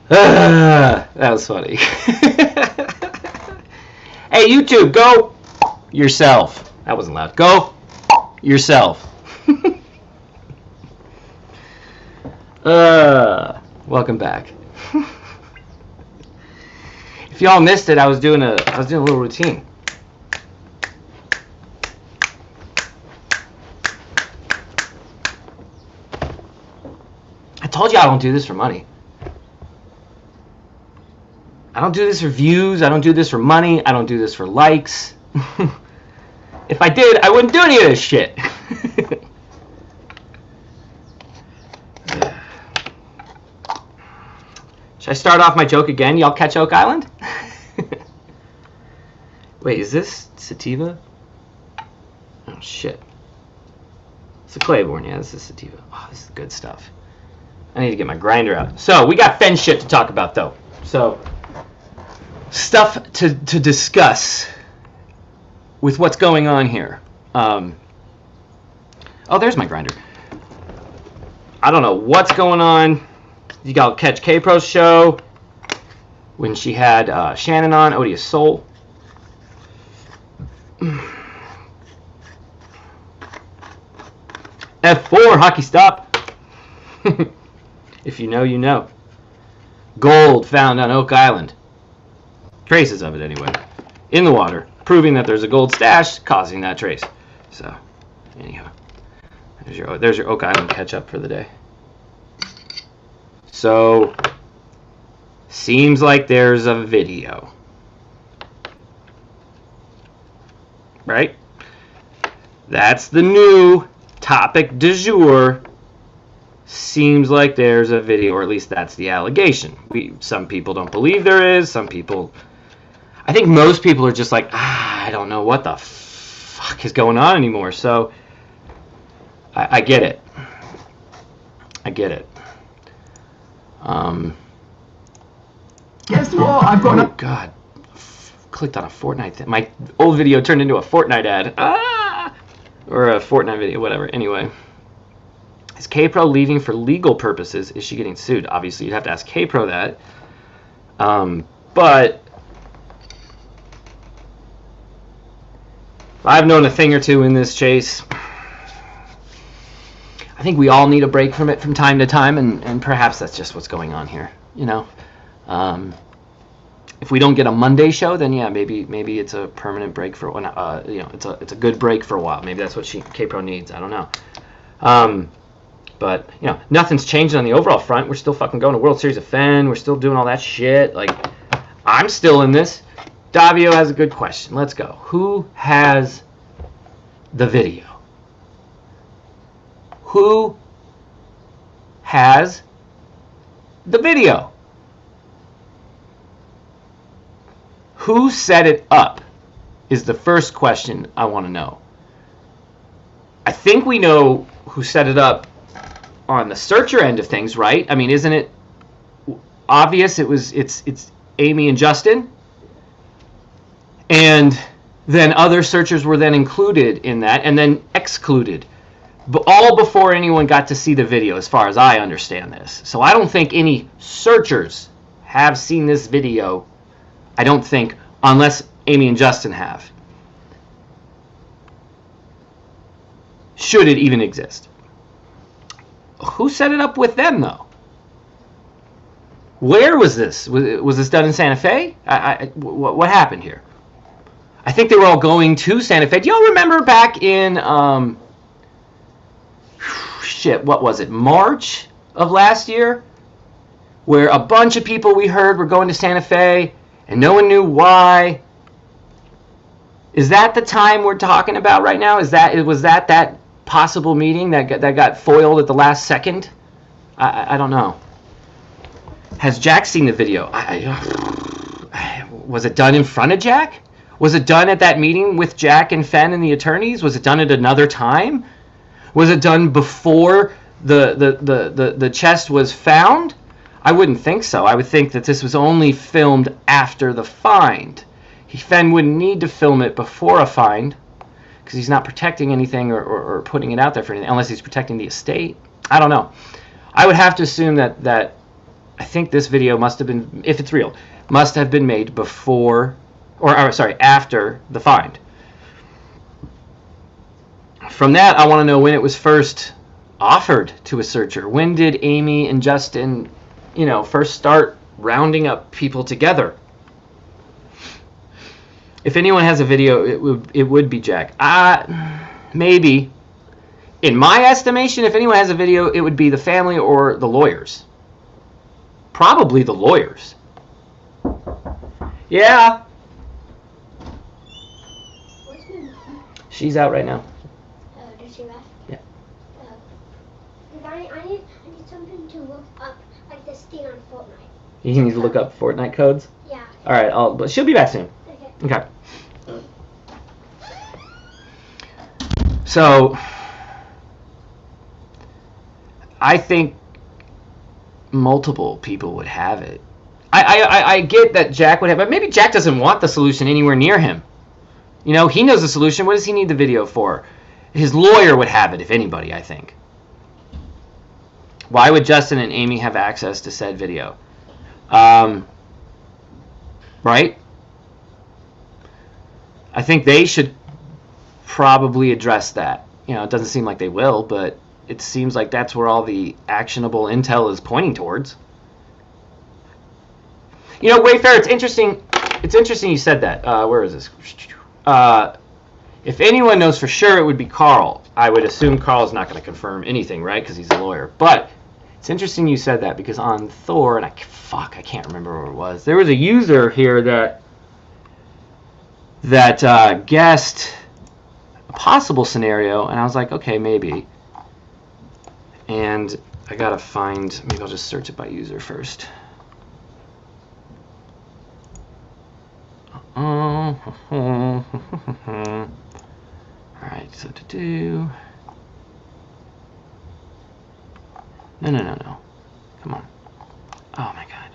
That was funny. Hey, YouTube, go yourself. That wasn't loud. Go yourself. Welcome back. If y'all missed it, I was doing a little routine. I told you I don't do this for money. I don't do this for views. I don't do this for money. I don't do this for likes. If I did, I wouldn't do any of this shit. Should I start off my joke again? Y'all catch Oak Island? Wait, is this sativa? Oh, shit. It's a Claiborne. Yeah, this is sativa. Oh, this is good stuff. I need to get my grinder out. So, we got Fenn shit to talk about, though. So, stuff to discuss with what's going on here. Oh, there's my grinder. I don't know what's going on. You gotta catch K-Pro's show when she had Shannon on, Odious Soul. F4, hockey stop. If you know, you know. Gold found on Oak Island. Traces of it, anyway. In the water, proving that there's a gold stash causing that trace. So, anyhow. There's your Oak Island catch-up for the day. So, seems like there's a video. Right? That's the new topic du jour. Seems like there's a video, or at least that's the allegation. Some people don't believe there is. Some people... I think most people are just like, I don't know what the fuck is going on anymore. So, I get it. I get it. Guess what? I've got. Oh God! Clicked on a Fortnite thing. My old video turned into a Fortnite ad. Or a Fortnite video, whatever. Anyway, is K-Pro leaving for legal purposes? Is she getting sued? Obviously, you'd have to ask K-Pro that. But I've known a thing or two in this chase. I think we all need a break from it from time to time, and perhaps that's just what's going on here. You know, if we don't get a Monday show, then yeah, maybe it's a permanent break for when you know, it's a good break for a while. Maybe that's what K-Pro needs. I don't know. But you know, nothing's changed on the overall front. We're still fucking going to World Series of Fenn. We're still doing all that shit. Like, I'm still in this. Davio has a good question. Let's go. Who has the video? Who has the video? Who set it up is the first question I want to know. I think we know who set it up on the searcher end of things, right? I mean, isn't it obvious it's Amy and Justin? And then other searchers were then included in that and then excluded. But all before anyone got to see the video, as far as I understand this. So I don't think any searchers have seen this video. I don't think, unless Amy and Justin have. Should it even exist? Who set it up with them, though? Where was this? Was this done in Santa Fe? What happened here? I think they were all going to Santa Fe. Do y'all remember back in... what was it, March of last year, where a bunch of people we heard were going to Santa Fe and no one knew why? Is that the time we're talking about right now? Was that possible meeting that got foiled at the last second? I don't know. Has Jack seen the video? Was it done in front of Jack? Was it done at that meeting with Jack and Fenn and the attorneys? Was it done at another time? Was it done before the chest was found? I wouldn't think so. I would think that this was only filmed after the find. Fenn wouldn't need to film it before a find because he's not protecting anything or putting it out there for anything, unless he's protecting the estate. I don't know. I would have to assume that I think this video must have been, if it's real, must have been made before, or sorry, after the find. From that, I want to know when it was first offered to a searcher. When did Amy and Justin, you know, first start rounding up people together? If anyone has a video, it would be Jack. Maybe. In my estimation, if anyone has a video, it would be the family or the lawyers. Probably the lawyers. Yeah. Where's my mom? She's out right now. Oh, did she left? Yeah. Oh. I need something to look up, like this thing on Fortnite. You need to look up Fortnite codes? Yeah. All right, but she'll be back soon. Okay. Okay. So, I think multiple people would have it. I get that Jack would have, but maybe Jack doesn't want the solution anywhere near him. You know, he knows the solution. What does he need the video for? His lawyer would have it, if anybody, I think. Why would Justin and Amy have access to said video? Right? I think they should probably address that. You know, it doesn't seem like they will, but it seems like that's where all the actionable intel is pointing towards. You know, Wayfair, it's interesting. It's interesting you said that. Where is this? If anyone knows for sure, it would be Carl. I would assume Carl's not going to confirm anything, right? Because he's a lawyer. But it's interesting you said that, because on Thor, and I can't remember what it was. There was a user here that guessed a possible scenario, and I was like, okay, maybe. And I gotta find, maybe I'll just search it by user first. Alright, so to do. No. Come on. Oh my god.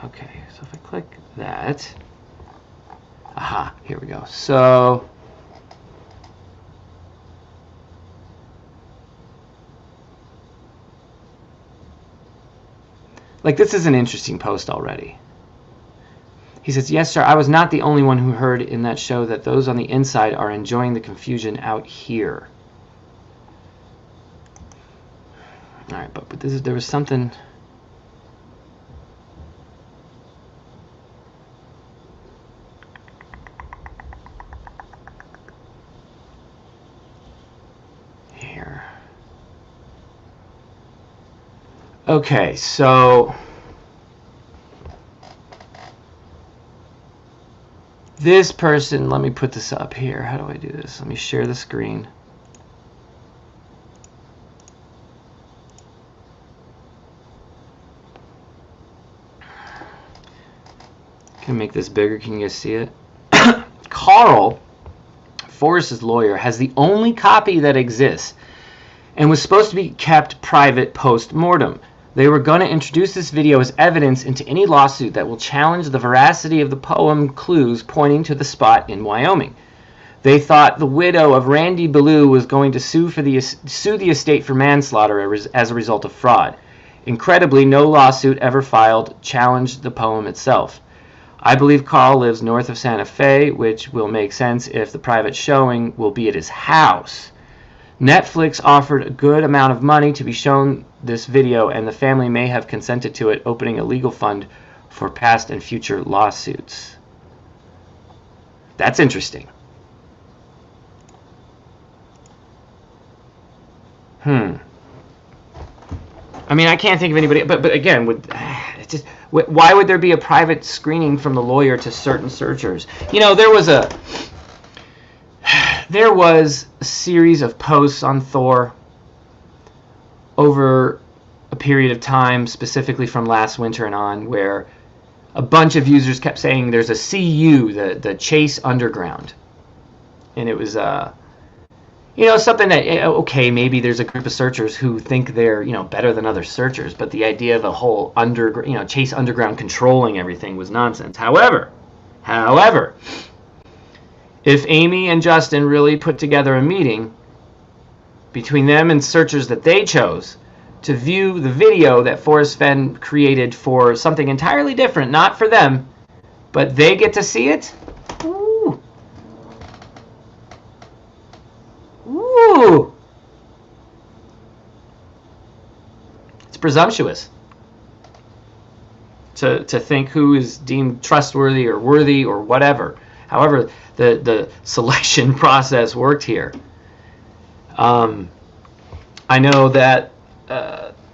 Okay, so if I click that. Aha, here we go. So. Like, this is an interesting post already. He says, yes, sir, I was not the only one who heard in that show that those on the inside are enjoying the confusion out here. All right, but there was something. Here. Okay, so this person, let me put this up here. How do I do this? Let me share the screen. Can I make this bigger? Can you guys see it? Carl, Forrest's lawyer, has the only copy that exists and was supposed to be kept private post-mortem. They were going to introduce this video as evidence into any lawsuit that will challenge the veracity of the poem clues pointing to the spot in Wyoming. They thought the widow of Randy Ballou was going to sue the estate for manslaughter as a result of fraud. Incredibly, no lawsuit ever filed challenged the poem itself. I believe Carl lives north of Santa Fe, which will make sense if the private showing will be at his house. Netflix offered a good amount of money to be shown this video, and the family may have consented to it, opening a legal fund for past and future lawsuits. That's interesting. I mean, I can't think of anybody, but again, it's just, why would there be a private screening from the lawyer to certain searchers? You know, there was a series of posts on Thor over a period of time, specifically from last winter and on, where a bunch of users kept saying there's a CU, the Chase Underground. And it was, you know, something that, okay, maybe there's a group of searchers who think they're, you know, better than other searchers, but the idea of the whole Chase Underground controlling everything was nonsense. However, if Amy and Justin really put together a meeting, between them and searchers that they chose to view the video that Forrest Fenn created for something entirely different, not for them, but they get to see it. Ooh. Ooh. It's presumptuous to think who is deemed trustworthy or worthy or whatever. However, the selection process worked here. I know that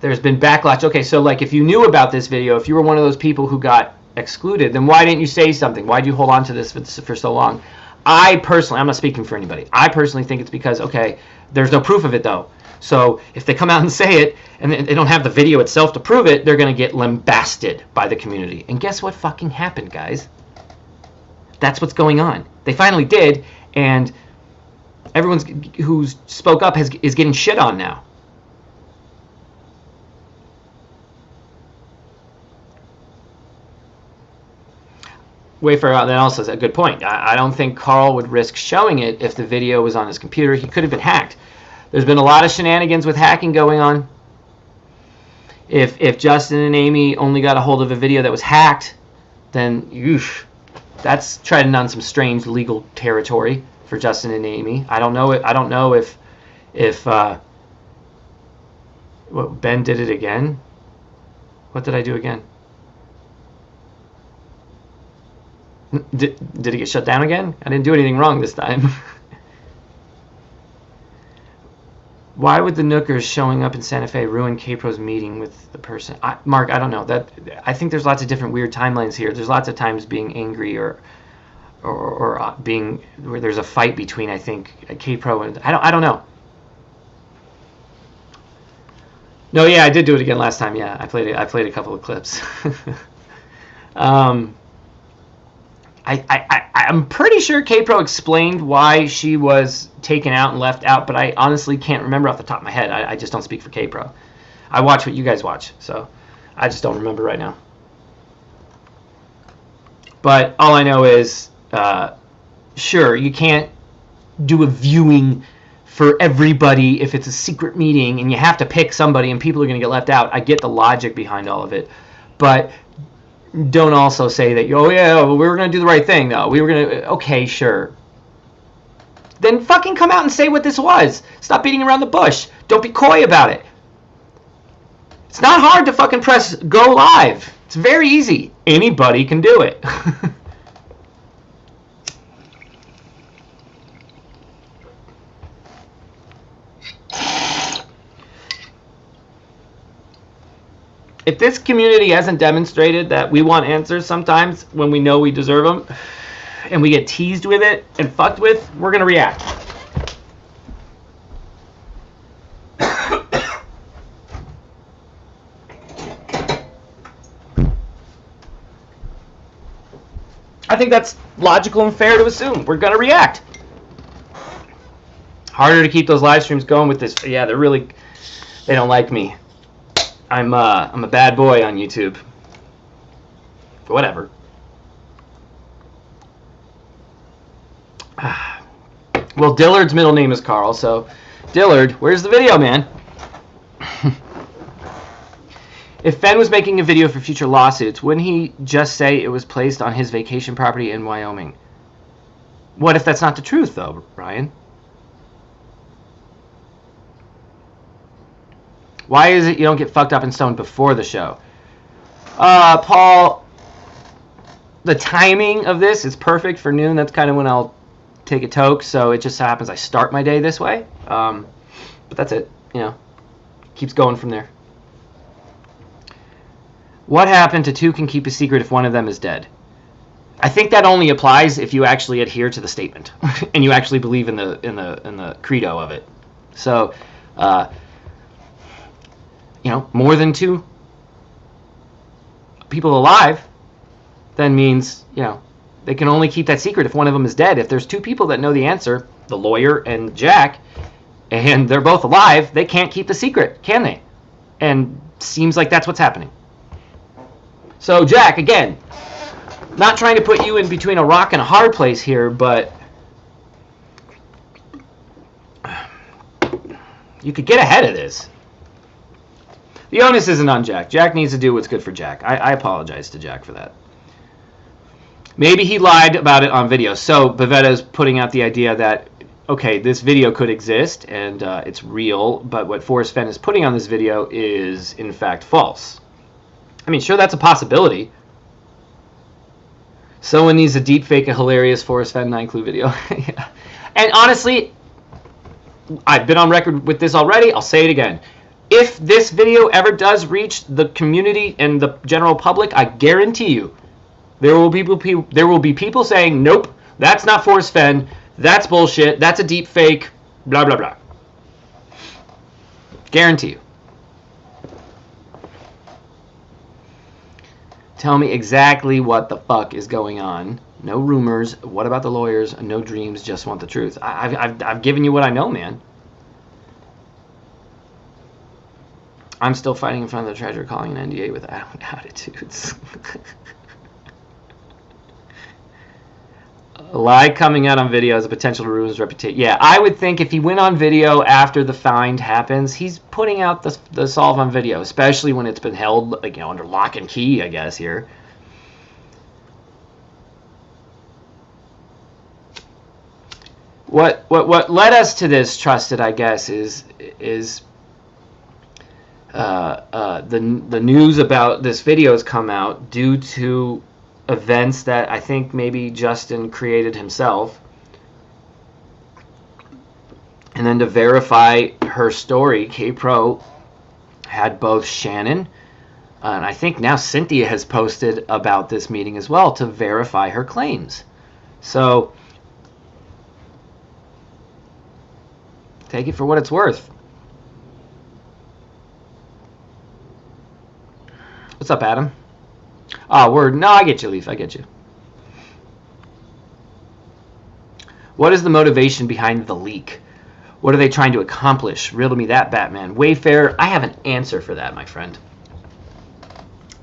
there's been backlash. Okay, so like if you knew about this video, if you were one of those people who got excluded, then why didn't you say something? Why did you hold on to this for so long? I personally, I'm not speaking for anybody, I personally think it's because, okay, there's no proof of it though. So if they come out and say it, and they don't have the video itself to prove it, they're going to get lambasted by the community. And guess what fucking happened, guys? That's what's going on. They finally did, and everyone who spoke up is getting shit on now. Wayfarer then also says a good point. I don't think Carl would risk showing it if the video was on his computer. He could have been hacked. There's been a lot of shenanigans with hacking going on. If Justin and Amy only got a hold of a video that was hacked, then that's treading on some strange legal territory for Justin and Amy. I don't know if what, Ben did it again. What did I do again? Did it get shut down again? I didn't do anything wrong this time. Why would the Nookers showing up in Santa Fe ruin K-Pro's meeting with the person? Mark, I don't know. I think there's lots of different weird timelines here. There's lots of times being angry or being where there's a fight between, I think, K-Pro and I don't know. No, yeah, I did do it again last time. Yeah, I played a couple of clips. I'm pretty sure K-Pro explained why she was taken out and left out, but I honestly can't remember off the top of my head. I just don't speak for K-Pro. I watch what you guys watch, so I just don't remember right now. But all I know is, sure, you can't do a viewing for everybody if it's a secret meeting and you have to pick somebody and people are going to get left out. I get the logic behind all of it, but don't also say that, oh yeah, well, we were going to do the right thing though. We were going to, okay, sure. Then fucking come out and say what this was. Stop beating around the bush. Don't be coy about it. It's not hard to fucking press go live. It's very easy. Anybody can do it. If this community hasn't demonstrated that we want answers sometimes when we know we deserve them, and we get teased with it and fucked with, we're going to react. I think that's logical and fair to assume. We're going to react. Harder to keep those live streams going with this. Yeah, they don't like me. I'm a bad boy on YouTube. Whatever. Well, Dillard's middle name is Carl, so Dillard, where's the video, man? If Fenn was making a video for future lawsuits, wouldn't he just say it was placed on his vacation property in Wyoming? What if that's not the truth, though, Ryan? Why is it you don't get fucked up and stoned before the show? Paul, the timing of this is perfect for noon. That's kind of when I'll take a toke, so it just so happens I start my day this way. But that's it, keeps going from there. What happened to two can keep a secret if one of them is dead? I think that only applies if you actually adhere to the statement and you actually believe in the credo of it. So, more than two people alive, then means, they can only keep that secret if one of them is dead. If there's two people that know the answer, the lawyer and Jack, and they're both alive, they can't keep the secret, can they? And seems like that's what's happening. So, Jack, again, not trying to put you in between a rock and a hard place here, but You could get ahead of this. The onus isn't on Jack. Jack needs to do what's good for Jack. I apologize to Jack for that. Maybe he lied about it on video. So Bavetta's putting out the idea that, okay, this video could exist and it's real, but what Forrest Fenn is putting on this video is, in fact, false. I mean, sure, that's a possibility. Someone needs to deepfake a hilarious Forrest Fenn 9-clue video. Yeah. And honestly, I've been on record with this already. I'll say it again. If this video ever does reach the community and the general public, I guarantee you, there will be people saying, nope, that's not Forrest Fenn, that's bullshit, that's a deep fake, blah, blah, blah. Guarantee you. Tell me exactly what the fuck is going on. No rumors. What about the lawyers? No dreams, just want the truth. I've given you what I know, man. I'm still fighting in front of the treasurer, calling an NDA with attitudes. A lie coming out on video has a potential to ruin his reputation. Yeah, I would think if he went on video after the find happens, he's putting out the solve on video, especially when it's been held, like, you know, under lock and key, I guess, here. What led us to this, Trusted, I guess, is the news about this video has come out due to events that I think maybe Justin created himself, and then to verify her story, K-Pro had both Shannon and I think now Cynthia has posted about this meeting as well to verify her claims. So take it for what it's worth. What's up, Adam? Oh, word. No, I get you, Leaf. I get you. What is the motivation behind the leak? What are they trying to accomplish? Riddle me that, Batman. Wayfair, I have an answer for that, my friend.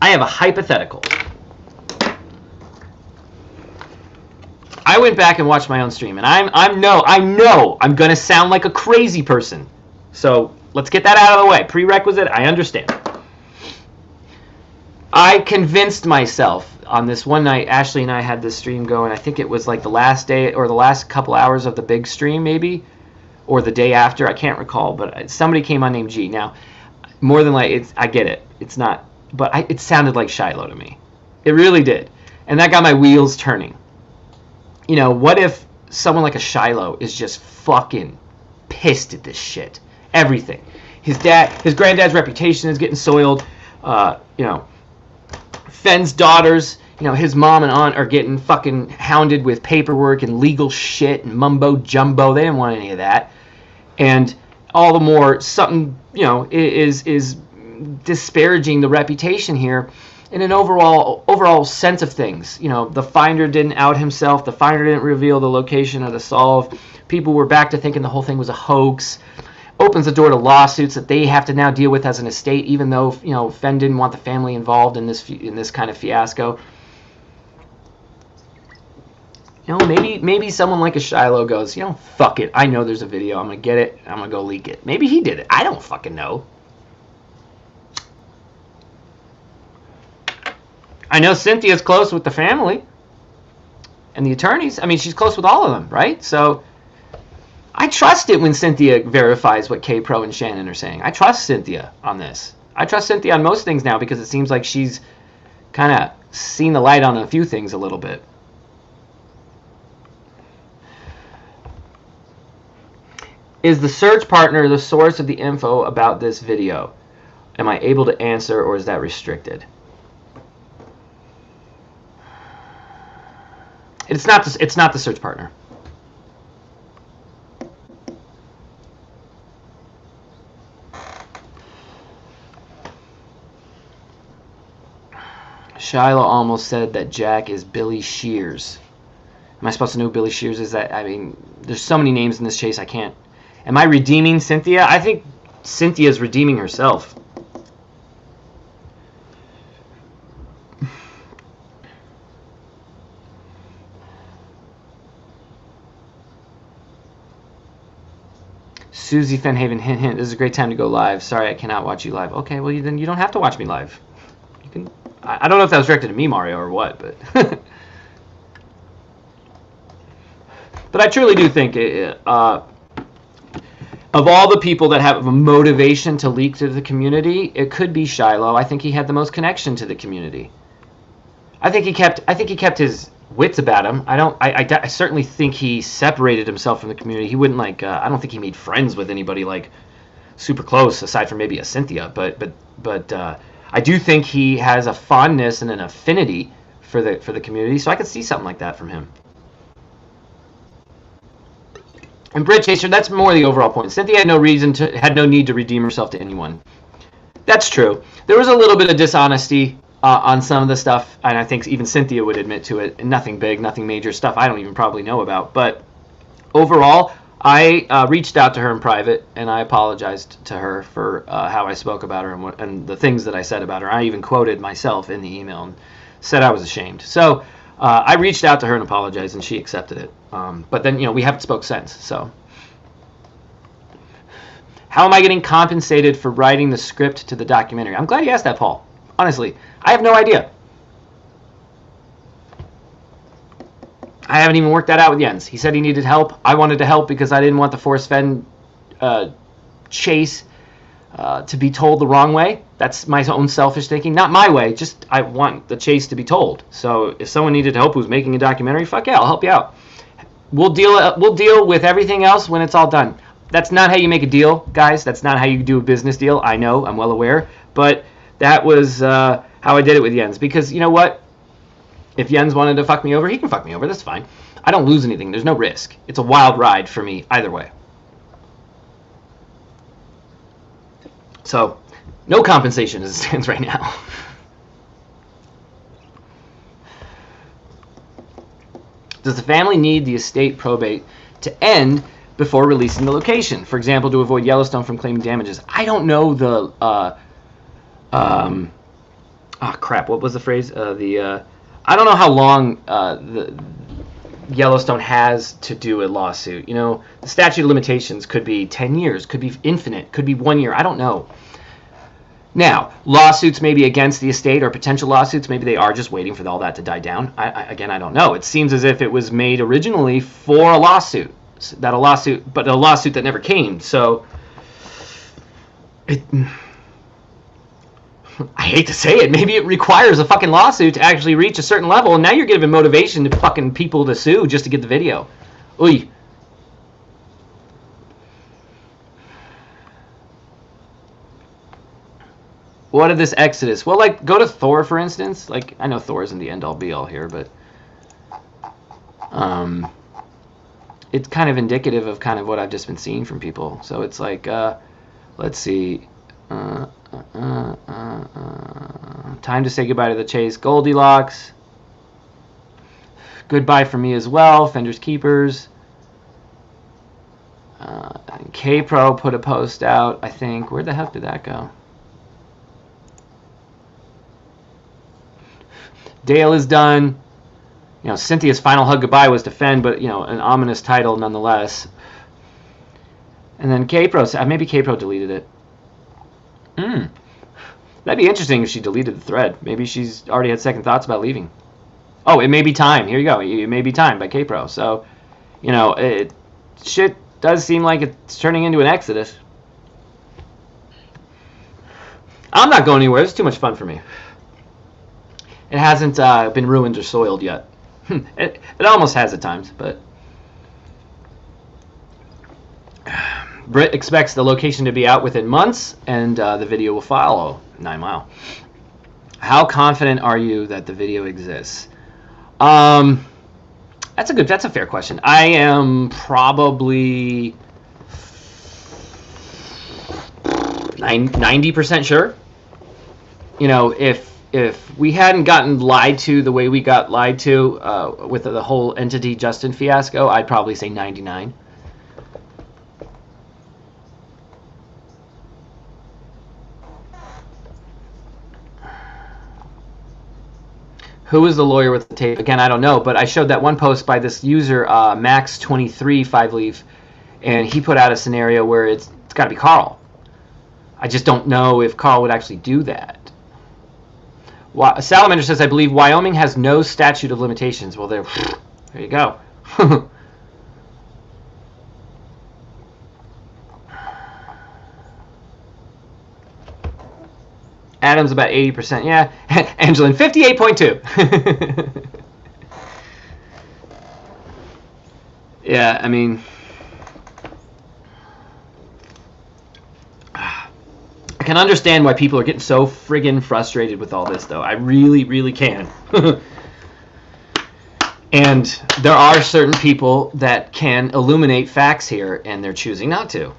I have a hypothetical. I went back and watched my own stream, and I know I'm going to sound like a crazy person. So let's get that out of the way. Prerequisite, I understand. I convinced myself on this one night. Ashley and I had this stream going. I think it was like the last day or the last couple hours of the big stream, maybe, or the day after. I can't recall, but somebody came on named G. Now, more than like, I get it. It's not, but it sounded like Shiloh to me. It really did, and that got my wheels turning. You know, what if someone like a Shiloh is just fucking pissed at this shit? Everything. His granddad's reputation is getting soiled. You know. Fenn's daughters, you know, his mom and aunt are getting fucking hounded with paperwork and legal shit and mumbo jumbo. They didn't want any of that. And all the more something, you know, is disparaging the reputation here in an overall sense of things. You know, the finder didn't out himself. The finder didn't reveal the location of the solve. People were back to thinking the whole thing was a hoax. Opens the door to lawsuits that they have to now deal with as an estate, even though, you know, Fenn didn't want the family involved in this kind of fiasco. You know, maybe someone like a Shiloh goes, you know, fuck it, I know there's a video, I'm gonna get it, I'm gonna go leak it. Maybe he did it. I don't fucking know. I know Cynthia's close with the family and the attorneys. I mean, she's close with all of them, right? So I trust it when Cynthia verifies what K-Pro and Shannon are saying. I trust Cynthia on this. I trust Cynthia on most things now because it seems like she's kind of seen the light on a few things a little bit. Is the search partner the source of the info about this video? Am I able to answer, or is that restricted? It's not the search partner. Shiloh almost said that Jack is Billy Shears. Am I supposed to know who Billy Shears is? I mean, there's so many names in this chase, I can't. Am I redeeming Cynthia? I think Cynthia's redeeming herself. Susie Fenhaven, hint, hint. This is a great time to go live. Sorry, I cannot watch you live. Okay, well, then you don't have to watch me live. You can. I don't know if that was directed to me, Mario, or what, but. But I truly do think, of all the people that have a motivation to leak to the community, it could be Shiloh. I think he had the most connection to the community. I think he kept his wits about him. I certainly think he separated himself from the community. He wouldn't like. I don't think he made friends with anybody like super close, aside from maybe a Cynthia. But I do think he has a fondness and an affinity for the community. So I could see something like that from him. And Brit Chaser, that's more the overall point. Cynthia had no need to redeem herself to anyone. That's true. There was a little bit of dishonesty on some of the stuff, and I think even Cynthia would admit to it. Nothing big, nothing major, stuff I don't even probably know about. But overall, I reached out to her in private, and I apologized to her for how I spoke about her and the things that I said about her. I even quoted myself in the email and said I was ashamed. So I reached out to her and apologized, and she accepted it. But then, we haven't spoke since. So, how am I getting compensated for writing the script to the documentary? I'm glad you asked that, Paul. Honestly, I have no idea. I haven't even worked that out with Jens. He said he needed help. I wanted to help because I didn't want the Forrest Fenn chase to be told the wrong way. That's my own selfish thinking. Not my way, just I want the chase to be told. So if someone needed help who's making a documentary, fuck yeah, I'll help you out. We'll deal with everything else when it's all done. That's not how you make a deal, guys. That's not how you do a business deal. I know, I'm well aware. But that was how I did it with Jens. Because you know what? If Jens wanted to fuck me over, he can fuck me over. That's fine. I don't lose anything. There's no risk. It's a wild ride for me either way. So, no compensation as it stands right now. Does the family need the estate probate to end before releasing the location? For example, to avoid Yellowstone from claiming damages. I don't know the... crap. What was the phrase? I don't know how long the Yellowstone has to do a lawsuit. The statute of limitations could be 10 years, could be infinite, could be 1 year. I don't know. Now, lawsuits maybe against the estate or potential lawsuits, maybe they are just waiting for all that to die down. Again, I don't know. It seems as if it was made originally for a lawsuit, but a lawsuit that never came. So, I hate to say it, maybe it requires a fucking lawsuit to actually reach a certain level, and now you're giving motivation to fucking people to sue just to get the video. Oy. What of this Exodus? Well, like, go to Thor, for instance. Like, I know Thor isn't the end-all, be-all here, but it's kind of indicative of kind of what I've just been seeing from people. So it's like, let's see. Time to say goodbye to the chase. Goldilocks. Goodbye for me as well. Fender's Keepers. K-Pro put a post out, I think. Where the heck did that go? Dale is done. Cynthia's final hug goodbye was to Fenn, but, an ominous title nonetheless. And then K-Pro, maybe K-Pro deleted it. That'd be interesting if she deleted the thread. Maybe she's already had second thoughts about leaving. Oh, it may be time. Here you go. It may be time by K-Pro. So, shit does seem like it's turning into an exodus. I'm not going anywhere. It's too much fun for me. It hasn't been ruined or soiled yet. It almost has at times, but... Britt expects the location to be out within months, and the video will follow. 9 Mile. How confident are you that the video exists? That's a fair question. I am probably 90% sure. If we hadn't gotten lied to the way we got lied to with the whole Entity Justin fiasco, I'd probably say 99. Who is the lawyer with the tape? Again, I don't know, but I showed that one post by this user, Max23 5leaf, and he put out a scenario where it's got to be Carl. I just don't know if Carl would actually do that. Salamander says, I believe Wyoming has no statute of limitations. Well, there you go. Adam's about 80%. Yeah. Angelin, 58.2. Yeah, I mean, I can understand why people are getting so friggin' frustrated with all this, though. I really, really can. And there are certain people that can illuminate facts here, and they're choosing not to.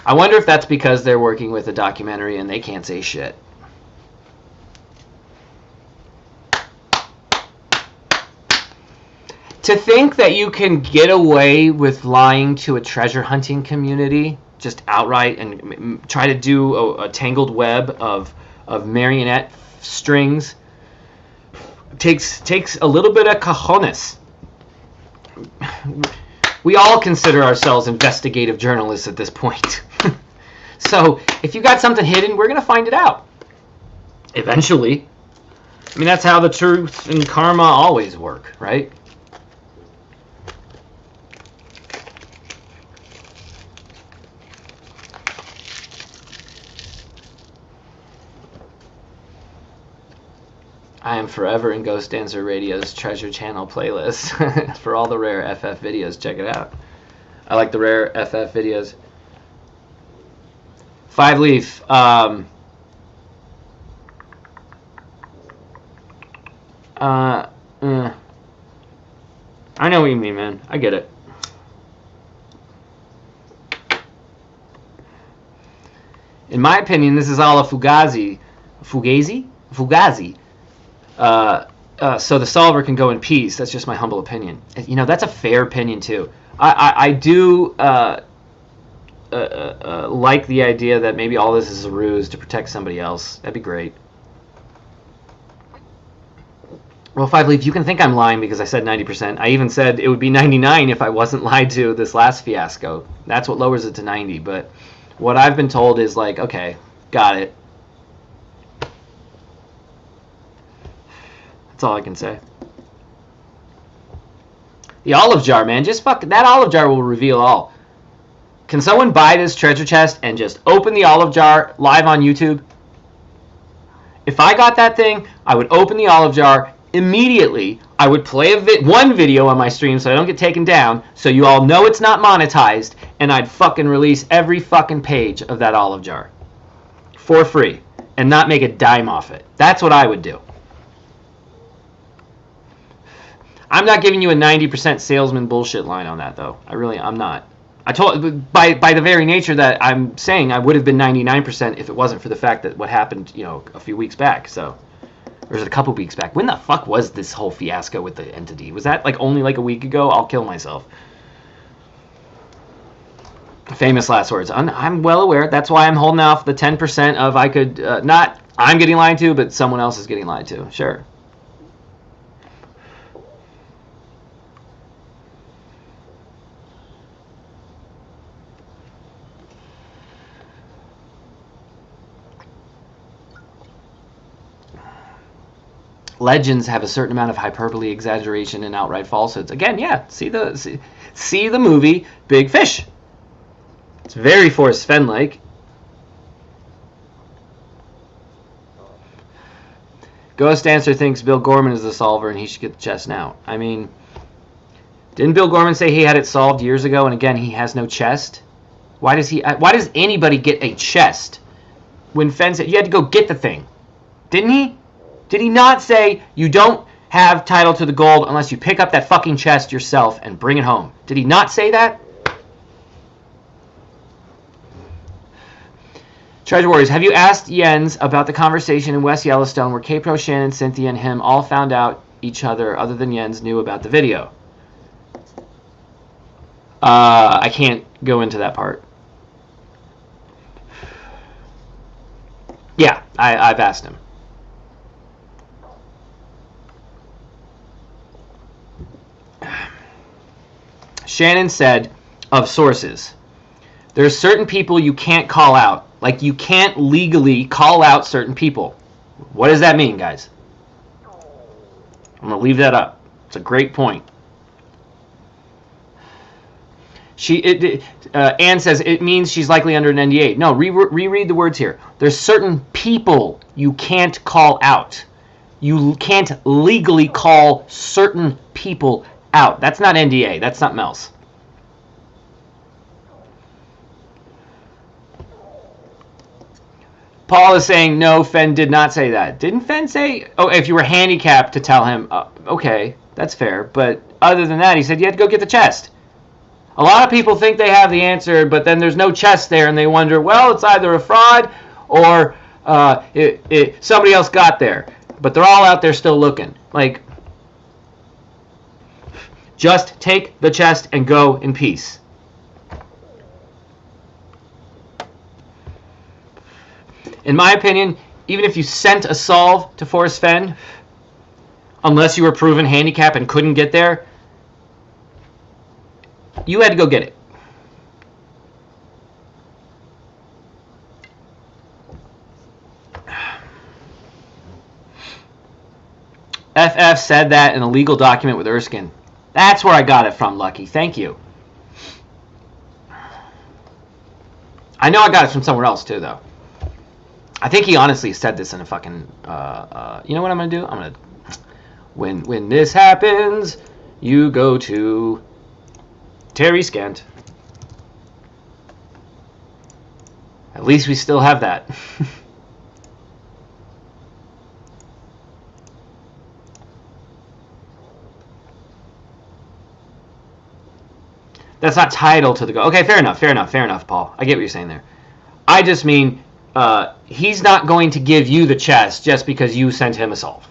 I wonder if that's because they're working with a documentary and they can't say shit. To think that you can get away with lying to a treasure hunting community, just outright, and try to do a tangled web of marionette strings, takes a little bit of cojones. We all consider ourselves investigative journalists at this point. So if you got something hidden, we're going to find it out. Eventually. I mean, that's how the truth and karma always work, right? I am forever in Ghost Dancer Radio's Treasure Channel playlist for all the rare FF videos. Check it out. I like the rare FF videos. Five Leaf. I know what you mean, man. I get it. In my opinion, this is all a fugazi. Fugazi? Fugazi. So the solver can go in peace. That's just my humble opinion. You know, that's a fair opinion, too. I do like the idea that maybe all this is a ruse to protect somebody else. That'd be great. Well, Five Leaf, you can think I'm lying because I said 90%. I even said it would be 99 if I wasn't lied to this last fiasco. That's what lowers it to 90. But what I've been told is like, okay, got it. That's all I can say. The olive jar, man. Just fuck. That olive jar will reveal all. Can someone buy this treasure chest and just open the olive jar live on YouTube? If I got that thing, I would open the olive jar immediately. I would play one video on my stream so I don't get taken down, so you all know it's not monetized, and I'd fucking release every fucking page of that olive jar for free and not make a dime off it. That's what I would do. I'm not giving you a 90% salesman bullshit line on that, though. I'm not. I told by the very nature that I'm saying I would have been 99% if it wasn't for the fact that what happened, you know, a few weeks back. So, or was it a couple weeks back? When the fuck was this whole fiasco with the entity? Was that like only like a week ago? I'll kill myself. Famous last words. I'm well aware. That's why I'm holding off the 10% of I could not I'm getting lied to, but someone else is getting lied to. Sure. Legends have a certain amount of hyperbole, exaggeration, and outright falsehoods. Again, yeah, see the movie Big Fish. It's very Forrest Fenn-like. Ghost Dancer thinks Bill Gorman is the solver and he should get the chest now. I mean, didn't Bill Gorman say he had it solved years ago and again he has no chest? Why does anybody get a chest when Fenn said you had to go get the thing? Didn't he? Did he not say you don't have title to the gold unless you pick up that fucking chest yourself and bring it home? Did he not say that? Treasure Warriors, have you asked Jens about the conversation in West Yellowstone where K-Pro, Shannon, Cynthia, and him all found out each other than Jens knew about the video? I can't go into that part. Yeah, I've asked him. Shannon said of sources, there's certain people you can't call out. Like, you can't legally call out certain people. What does that mean, guys? I'm going to leave that up. It's a great point. Anne says it means she's likely under an NDA. No, reread the words here. There's certain people you can't call out. You can't legally call certain people out. That's not NDA. That's something else. Paul is saying, no, Fenn did not say that. Didn't Fenn say, oh, if you were handicapped to tell him, okay, that's fair. But other than that, he said you had to go get the chest. A lot of people think they have the answer, but then there's no chest there, and they wonder, well, it's either a fraud or somebody else got there. But they're all out there still looking. Like, just take the chest and go in peace. In my opinion, even if you sent a solve to Forrest Fenn, unless you were proven handicapped and couldn't get there, you had to go get it. FF said that in a legal document with Erskine. That's where I got it from, Lucky. Thank you. I know I got it from somewhere else, too, though. I think he honestly said this in a fucking... you know what I'm going to do? I'm going to... When this happens, you go to... Terry Scant. At least we still have that. That's not title to the go. Okay, fair enough, Paul. I get what you're saying there. I just mean, he's not going to give you the chest just because you sent him a solve.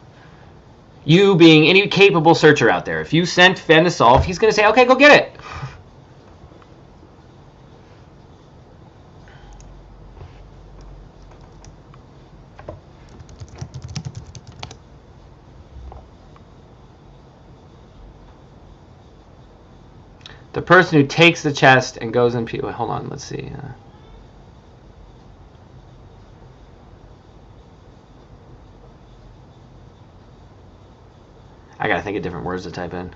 You being any capable searcher out there, if you sent Fenn a solve, he's going to say, okay, go get it. The person who takes the chest and goes in... Wait, hold on, let's see. I gotta think of different words to type in.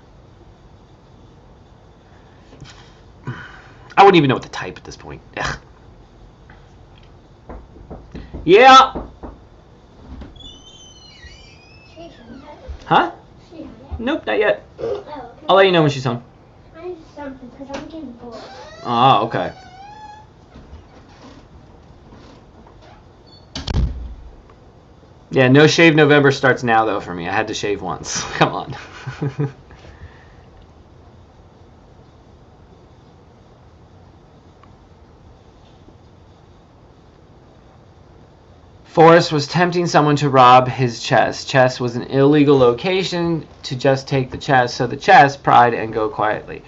I wouldn't even know what to type at this point. Ugh. Yeah! Huh? Nope, not yet. I'll let you know when she's home. Because I'm getting bored. Oh, okay. Yeah, no shave November starts now, though, for me. I had to shave once. Come on. Forrest was tempting someone to rob his chest. Chest was an illegal location to just take the chest. So the chest, pride, and go quietly.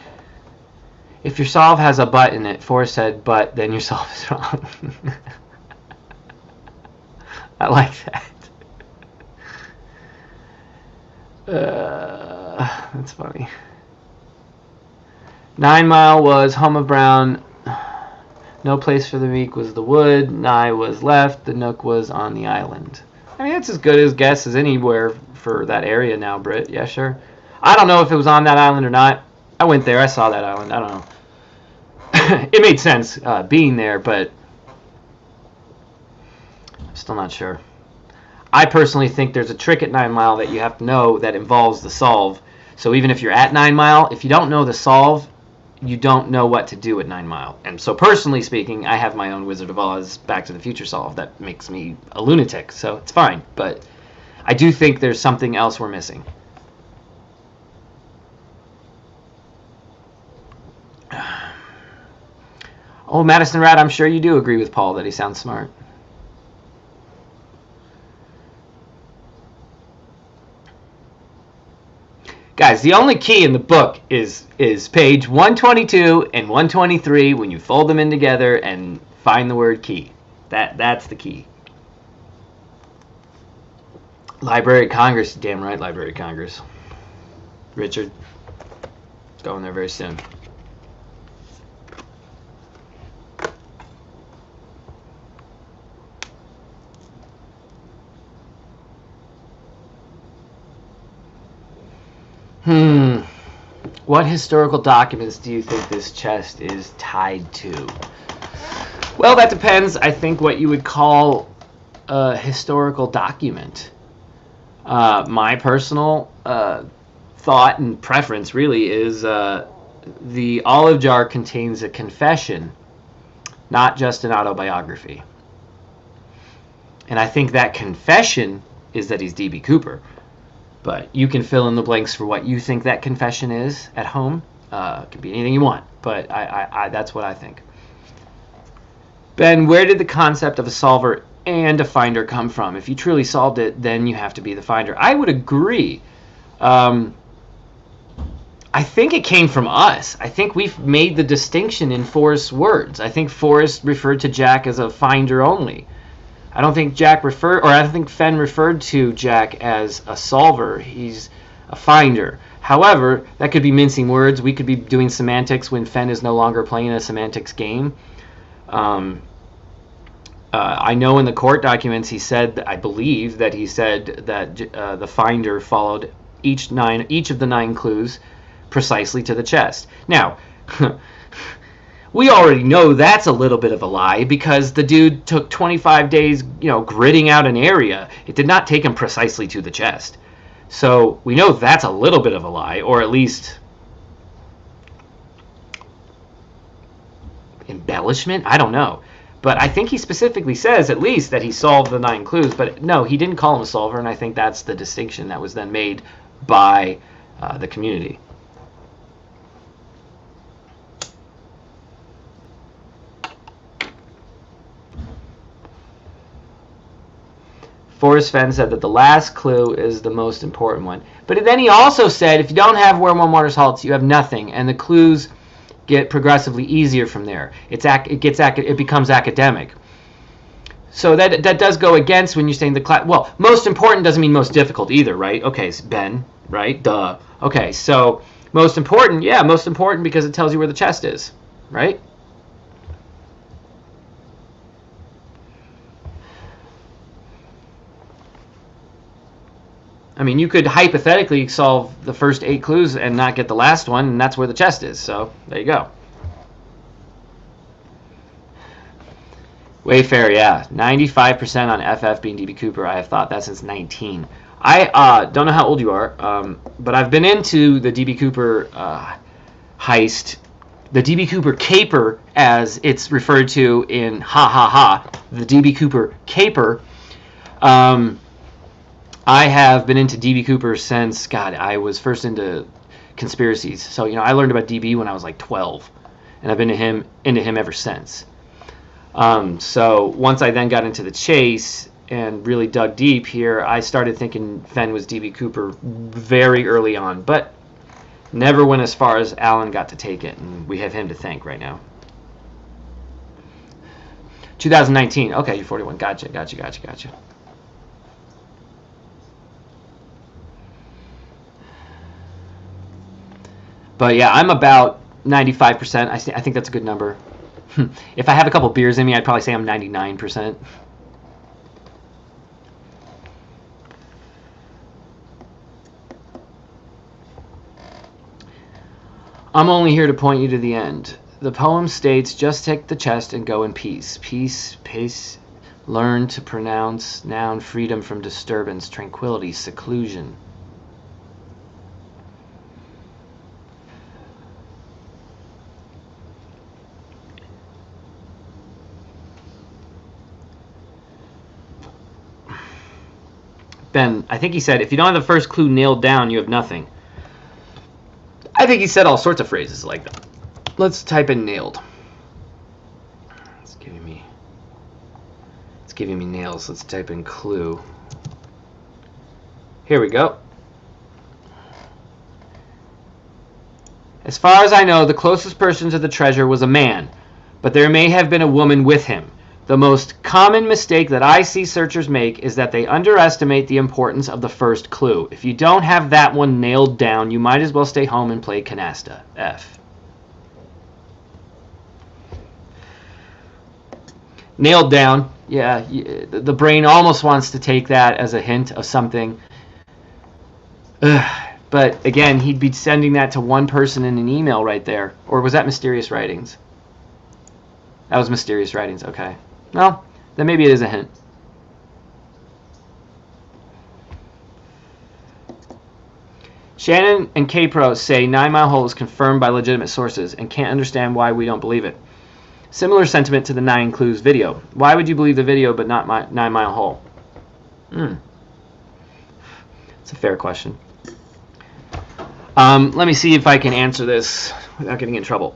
If your solve has a but in it, Forrest said but, then your solve is wrong. I like that. That's funny. 9 Mile was home of Brown. No place for the meek was the wood. Nye was left. The nook was on the island. I mean, that's as good a guess as anywhere for that area now, Britt. Yeah, sure. I don't know if it was on that island or not. I went there. I saw that island. I don't know. It made sense being there, but I'm still not sure. I personally think there's a trick at 9 Mile that you have to know that involves the solve. So even if you're at 9 Mile, if you don't know the solve, you don't know what to do at 9 Mile. And so personally speaking, I have my own Wizard of Oz Back to the Future solve that makes me a lunatic. So it's fine. But I do think there's something else we're missing. Oh, Madison Rat, I'm sure you do agree with Paul that he sounds smart. Guys, the only key in the book is page 122 and 123 when you fold them in together and find the word key. That's the key. Library of Congress, damn right, Library of Congress. Richard, going there very soon. What historical documents do you think this chest is tied to? Well, that depends, I think, what you would call a historical document. My personal thought and preference really is the olive jar contains a confession, not just an autobiography. And I think that confession is that he's D.B. Cooper. But you can fill in the blanks for what you think that confession is at home. It can be anything you want, but I that's what I think. Ben, where did the concept of a solver and a finder come from? If you truly solved it, then you have to be the finder. I would agree. I think it came from us. I think we've made the distinction in Forrest's words. I think Forrest referred to Jack as a finder only. I don't think I don't think Fenn referred to Jack as a solver. He's a finder. However, that could be mincing words. We could be doing semantics when Fenn is no longer playing a semantics game. I know in the court documents he said, I believe that he said that the finder followed each of the 9 clues precisely to the chest. Now, we already know that's a little bit of a lie because the dude took 25 days, gridding out an area. It did not take him precisely to the chest. So we know that's a little bit of a lie, or at least embellishment? I don't know. But I think he specifically says at least that he solved the 9 clues. But no, he didn't call him a solver, and I think that's the distinction that was then made by the community. Forrest Fenn said that the last clue is the most important one. But then he also said if you don't have where one waters halts, you have nothing, and the clues get progressively easier from there. It becomes academic. So that does go against when you're saying the class. Well, most important doesn't mean most difficult either, right? Okay, so Ben, right? Duh. Okay, so most important, yeah, most important because it tells you where the chest is, right? I mean, you could hypothetically solve the first 8 clues and not get the last one, and that's where the chest is. So, there you go. Wayfair, yeah. 95% on FF being DB Cooper. I have thought that since 19. I don't know how old you are, but I've been into the DB Cooper heist. The DB Cooper caper, as it's referred to in Ha Ha Ha. The DB Cooper caper. I have been into DB Cooper since, God, I was first into conspiracies. So, I learned about DB when I was like 12, and I've been into him ever since. So once I then got into the chase and really dug deep here, I started thinking Fenn was DB Cooper very early on, but never went as far as Alan got to take it, and we have him to thank right now. 2019. Okay, you're 41. Gotcha. But yeah, I'm about 95%. I think that's a good number. If I have a couple beers in me, I'd probably say I'm 99%. I'm only here to point you to the end. The poem states, just take the chest and go in peace. Peace, pace, learn to pronounce, noun, freedom from disturbance, tranquility, seclusion. Ben, I think he said, if you don't have the first clue nailed down, you have nothing. I think he said all sorts of phrases like that. Let's type in nailed. It's giving me nails. Let's type in clue. Here we go. As far as I know, the closest person to the treasure was a man, but there may have been a woman with him. The most common mistake that I see searchers make is that they underestimate the importance of the first clue. If you don't have that one nailed down, you might as well stay home and play canasta. F. Nailed down. Yeah, the brain almost wants to take that as a hint of something. But again, he'd be sending that to one person in an email right there. Or was that Mysterious Writings? That was Mysterious Writings, okay. Well, then maybe it is a hint. Shannon and K-Pro say 9 Mile Hole is confirmed by legitimate sources and can't understand why we don't believe it. Similar sentiment to the 9 Clues video. Why would you believe the video but not 9 Mile Hole? It's a fair question. Let me see if I can answer this without getting in trouble.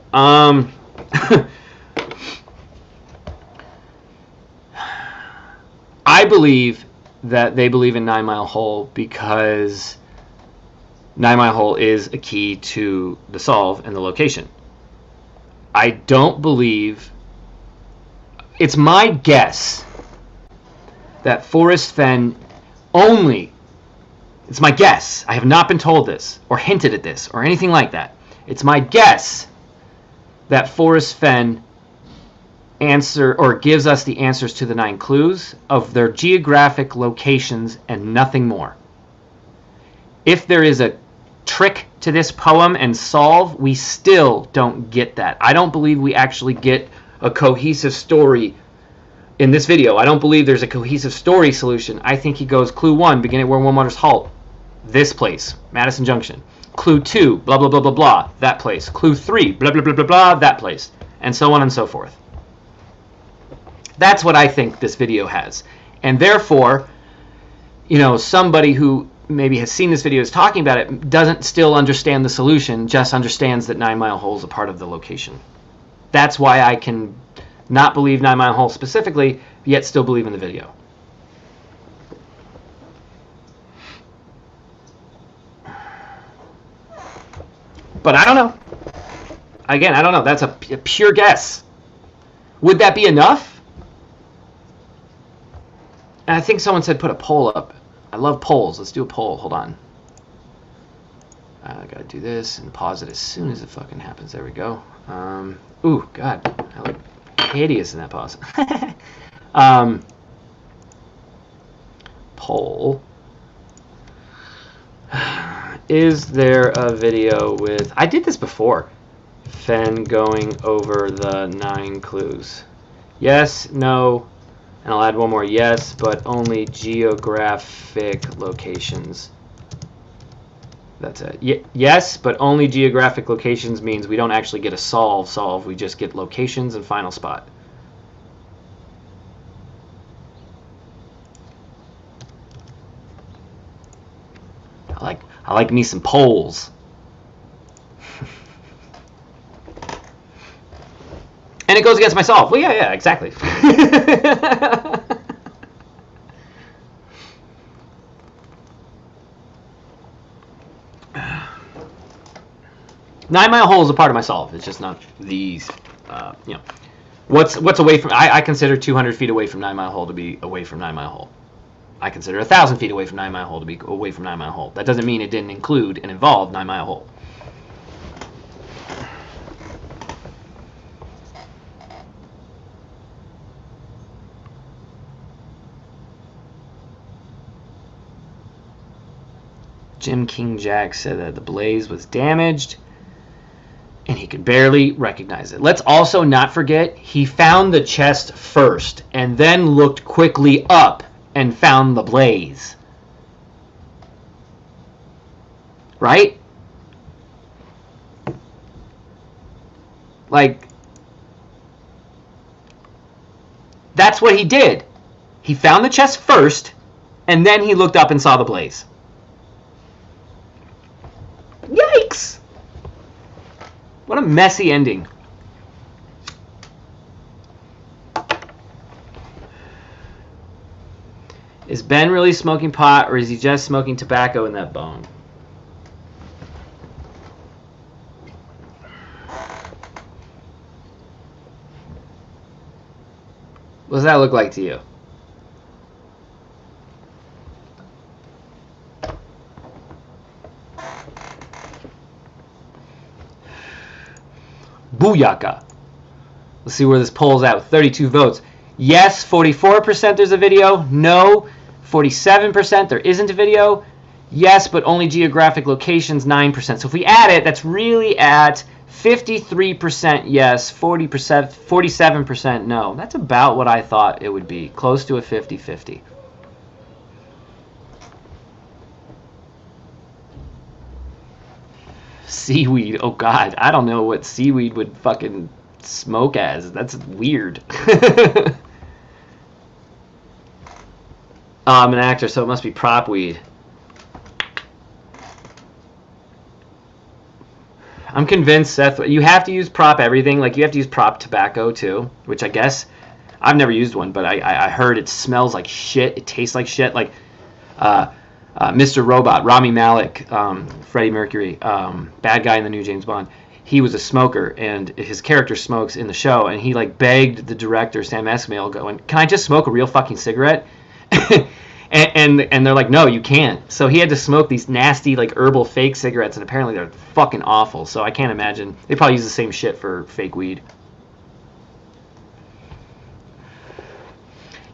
I believe that they believe in 9 Mile Hole because 9 Mile Hole is a key to the solve and the location. I don't believe... It's my guess that Forrest Fenn only... It's my guess. I have not been told this or hinted at this or anything like that. It's my guess that Forrest Fenn gives us the answers to the 9 clues of their geographic locations and nothing more. If there is a trick to this poem and solve, we still don't get that. I don't believe we actually get a cohesive story in this video. I don't believe there's a cohesive story solution. I think he goes clue 1, beginning where warm waters halt. This place, Madison Junction. Clue 2, blah, blah, blah, blah, blah, that place. Clue 3, blah, blah, blah, blah, blah, that place. And so on and so forth. That's what I think this video has. And therefore, you know, somebody who maybe has seen this video is talking about it doesn't still understand the solution, just understands that 9 Mile Hole is a part of the location. That's why I can not believe 9 Mile Hole specifically, yet still believe in the video. But I don't know. Again, I don't know. That's a pure guess. Would that be enough? And I think someone said put a poll up. I love polls. Let's do a poll. Hold on. I gotta do this and pause it as soon as it fucking happens. There we go. Ooh, God. I look hideous in that pause. Poll. Is there a video with... I did this before. Fenn going over the 9 clues. Yes, no, and I'll add one more. Yes, but only geographic locations. That's it. Yes, but only geographic locations means we don't actually get a solve. We just get locations and final spot. I like me some polls. And it goes against my solve. Well, yeah, exactly. 9 Mile Hole is a part of my solve. It's just not these, you know. What's away from... I consider 200 feet away from 9 Mile Hole to be away from 9 Mile Hole. I consider 1,000 feet away from 9 Mile Hole to be away from 9 Mile Hole. That doesn't mean it didn't include and involve 9 Mile Hole. Jim King Jack said that the blaze was damaged and he could barely recognize it. Let's also not forget he found the chest first and then looked quickly up and found the blaze. Right? Like, that's what he did. He found the chest first and then he looked up and saw the blaze. Yikes! What a messy ending. Is Ben really smoking pot, or is he just smoking tobacco in that bone? What does that look like to you? Booyaka. Let's see where this poll's at with 32 votes. Yes, 44% there's a video. No, 47% there isn't a video. Yes, but only geographic locations, 9%. So if we add it, that's really at 53% yes, 47% no. That's about what I thought it would be, close to a 50-50. Seaweed, oh god, I don't know what seaweed would fucking smoke as. That's weird. I'm an actor, so it must be prop weed. I'm convinced, Seth, you have to use prop everything. Like, you have to use prop tobacco, too, which I guess, I've never used one, but I heard it smells like shit. It tastes like shit. Like, Mr. Robot, Rami Malek, Freddie Mercury, bad guy in the new James Bond, he was a smoker, and his character smokes in the show, and he, like, begged the director, Sam Esmail, going, can I just smoke a real fucking cigarette? And they're like, no, you can't. So he had to smoke these nasty, like, herbal fake cigarettes, and apparently they're fucking awful. So I can't imagine. They probably use the same shit for fake weed.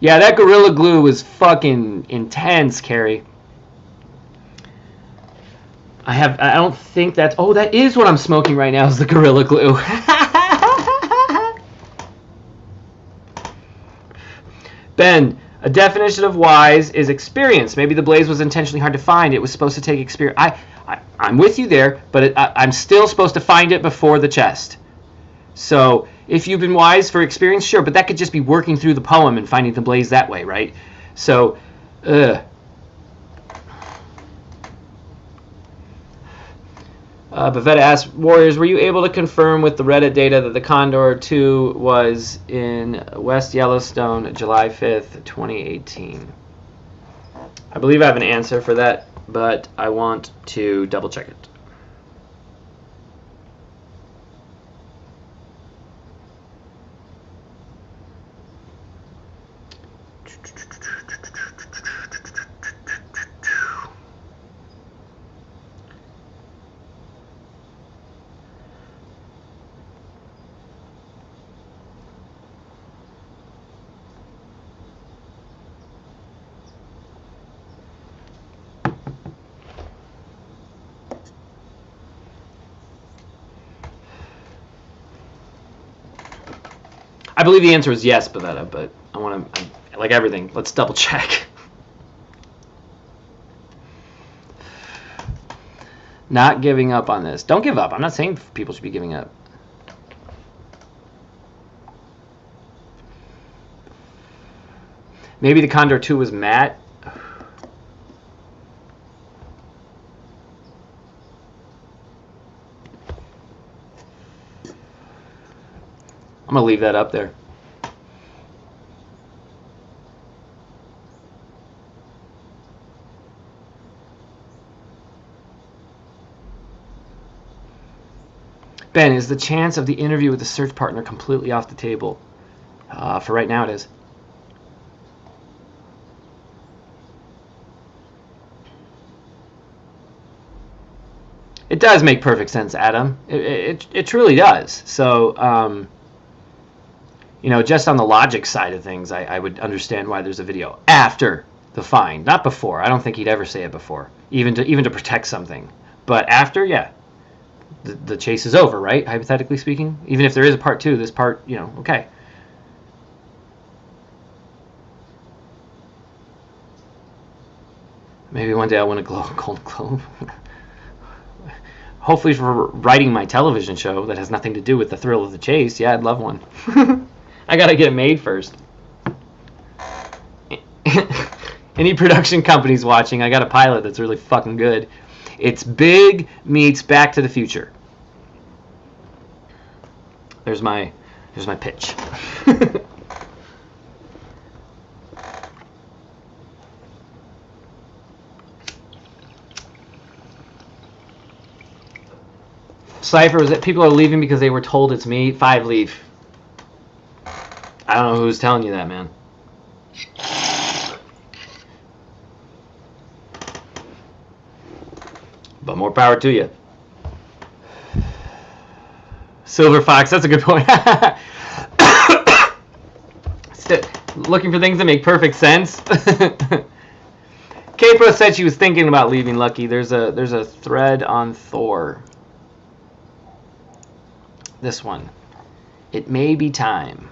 Yeah, that Gorilla Glue was fucking intense, Carrie. I don't think that's... Oh, that is what I'm smoking right now, is the Gorilla Glue. Ben... A definition of wise is experience. Maybe the blaze was intentionally hard to find. It was supposed to take experience. I'm with you there, but I'm still supposed to find it before the chest. So if you've been wise for experience, sure, but that could just be working through the poem and finding the blaze that way, right? So, Bavetta asks, Warriors, were you able to confirm with the Reddit data that the Condor 2 was in West Yellowstone, July 5th, 2018? I believe I have an answer for that, but I want to double check it. I believe the answer is yes, Bavetta, but I want to, like everything, let's double check. Not giving up on this. Don't give up. I'm not saying people should be giving up. Maybe the Condor 2 was Matt. I'm going to leave that up there. Ben, is the chance of the interview with the search partner completely off the table? For right now, it is. It does make perfect sense, Adam. It truly does. So, you know, just on the logic side of things, I would understand why there's a video after the find, not before. I don't think he'd ever say it before, even to protect something. But after, yeah, the chase is over, right? Hypothetically speaking, even if there is a part 2, this part, you know, okay. Maybe one day I'll win a Gold Globe. Hopefully for writing my television show that has nothing to do with the thrill of the chase. Yeah, I'd love one. I gotta get it made first. Any production companies watching, I got a pilot that's really fucking good. It's Big meets Back to the Future. There's my pitch. Cypher, is that people are leaving because they were told it's me? 5 leave. I don't know who's telling you that, man. But more power to you. Silver Fox, that's a good point. Looking for things that make perfect sense. Capro said she was thinking about leaving Lucky. There's a thread on Thor. This one. It may be time.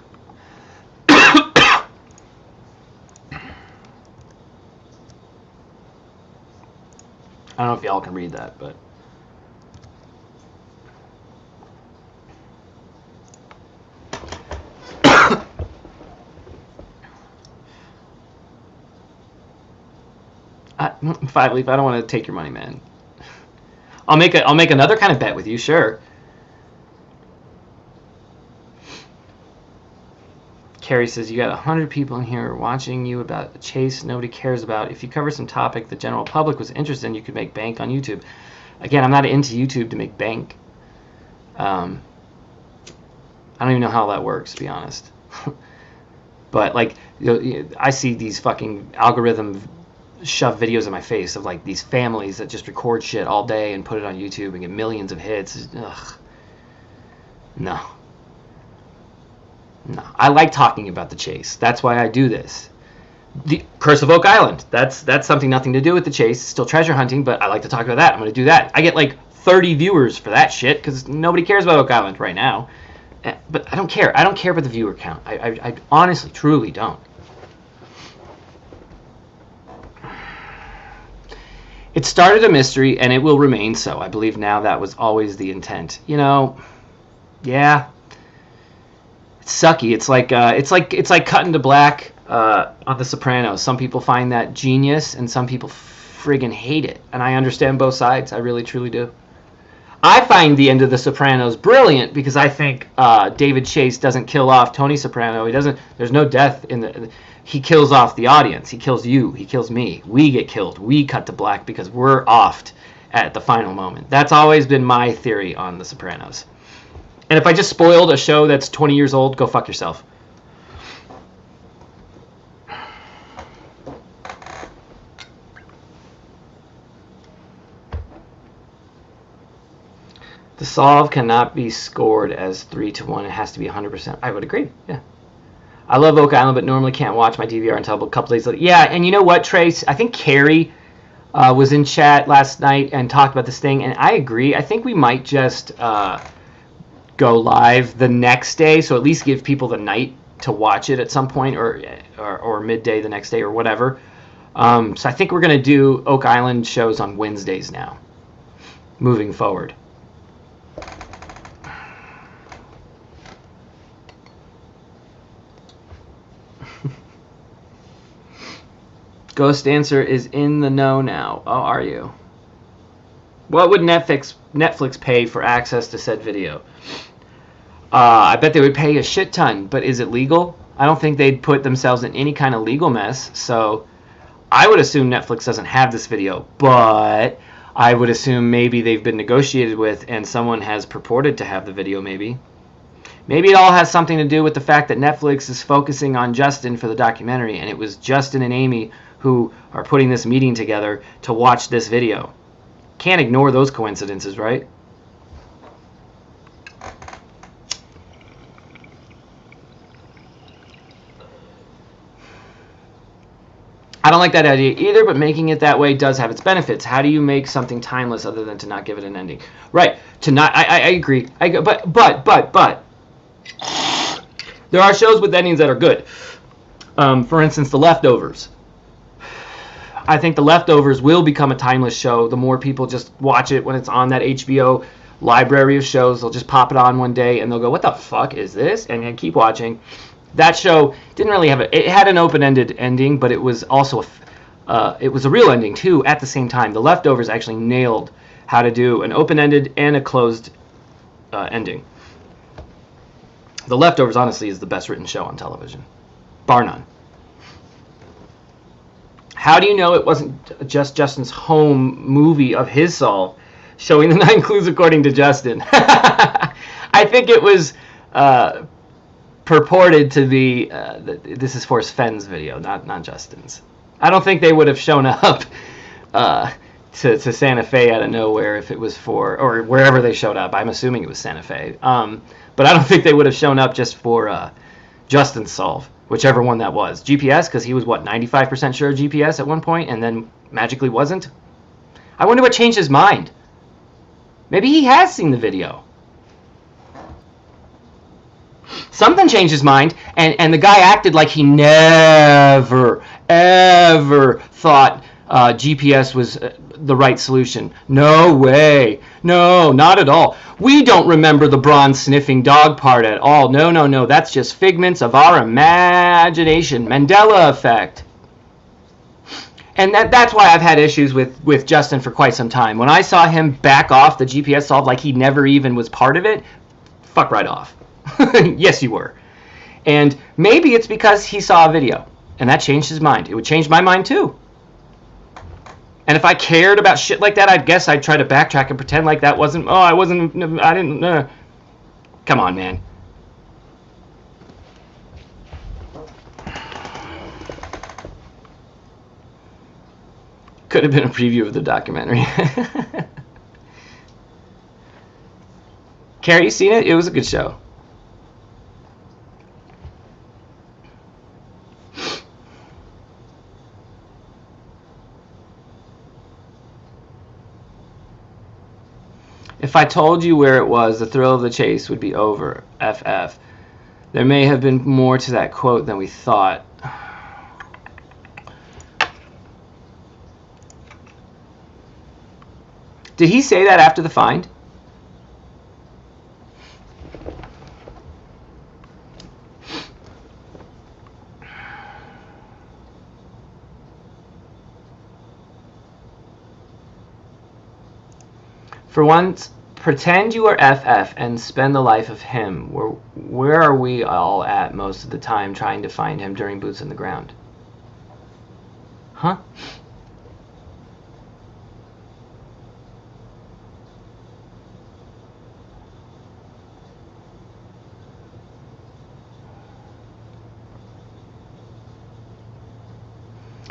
I don't know if y'all can read that, but Five Leaf, I don't want to take your money, man. I'll make another kind of bet with you, sure. Carrie says, you got 100 people in here watching you about a chase nobody cares about. If you cover some topic the general public was interested in, you could make bank on YouTube. Again, I'm not into YouTube to make bank. I don't even know how that works, to be honest. But, like, I see these fucking algorithm shove videos in my face of, like, these families that just record shit all day and put it on YouTube and get millions of hits. Ugh. No. No, I like talking about the chase. That's why I do this. The Curse of Oak Island. That's something nothing to do with the chase. Still treasure hunting, but I like to talk about that. I'm going to do that. I get like 30 viewers for that shit because nobody cares about Oak Island right now. But I don't care. I don't care about the viewer count. I honestly, truly don't. It started a mystery, and it will remain so. I believe now that was always the intent. You know, yeah. It's sucky. It's like cutting to black on The Sopranos. Some people find that genius, and some people friggin' hate it. And I understand both sides. I really, truly do. I find the end of The Sopranos brilliant because I think David Chase doesn't kill off Tony Soprano. He doesn't. There's no death in the. He kills off the audience. He kills you. He kills me. We get killed. We cut to black because we're offed at the final moment. That's always been my theory on The Sopranos. And if I just spoiled a show that's 20 years old, go fuck yourself. The solve cannot be scored as 3-1. It has to be 100%. I would agree. Yeah. I love Oak Island, but normally can't watch my DVR until a couple days later. Yeah, and you know what, Trace? I think Carrie was in chat last night and talked about this thing, and I agree. I think we might just go live the next day, so at least give people the night to watch it at some point, or midday the next day, or whatever. So I think we're going to do Oak Island shows on Wednesdays now, moving forward. Ghost Dancer is in the know now. Oh, are you? What would Netflix pay for access to said video? I bet they would pay a shit ton, but is it legal? I don't think they'd put themselves in any kind of legal mess, so I would assume Netflix doesn't have this video, but I would assume maybe they've been negotiated with and someone has purported to have the video, maybe. Maybe it all has something to do with the fact that Netflix is focusing on Justin for the documentary, and it was Justin and Amy who are putting this meeting together to watch this video. Can't ignore those coincidences, right? I don't like that idea either, but making it that way does have its benefits. How do you make something timeless other than to not give it an ending? Right. To not. I agree. But there are shows with endings that are good. For instance, The Leftovers. I think The Leftovers will become a timeless show. The more people just watch it when it's on that HBO library of shows, they'll just pop it on one day and they'll go, "What the fuck is this?" and then keep watching. That show didn't really have it had an open-ended ending, but it was also it was a real ending too at the same time. The Leftovers actually nailed how to do an open-ended and a closed ending. The Leftovers honestly is the best written show on television, bar none. How do you know it wasn't just Justin's home movie of his solve, showing the 9 clues according to Justin? I think it was purported to be, this is for Fenn's video, not Justin's. I don't think they would have shown up to Santa Fe out of nowhere if it was for, or wherever they showed up. I'm assuming it was Santa Fe. But I don't think they would have shown up just for Justin's solve, whichever one that was. GPS, because he was, 95% sure GPS at one point, and then magically wasn't? I wonder what changed his mind. Maybe he has seen the video. Something changed his mind, and the guy acted like he never, ever thought GPS was the right solution. No way. No, not at all. We don't remember the bronze-sniffing dog part at all. No, no, no. That's just figments of our imagination. Mandela effect. And that's why I've had issues with Justin for quite some time. When I saw him back off the GPS solve like he never even was part of it, fuck right off. Yes, you were. And maybe it's because he saw a video, and that changed his mind. It would change my mind too. And if I cared about shit like that, I'd guess I'd try to backtrack and pretend like that wasn't, I didn't, come on, man. Could have been a preview of the documentary. Carrie, you seen it? It was a good show. If I told you where it was, the thrill of the chase would be over. FF. There may have been more to that quote than we thought. Did he say that after the find? For once, pretend you are FF and spend the life of him. Where are we all at most of the time trying to find him during boots on the ground? Huh?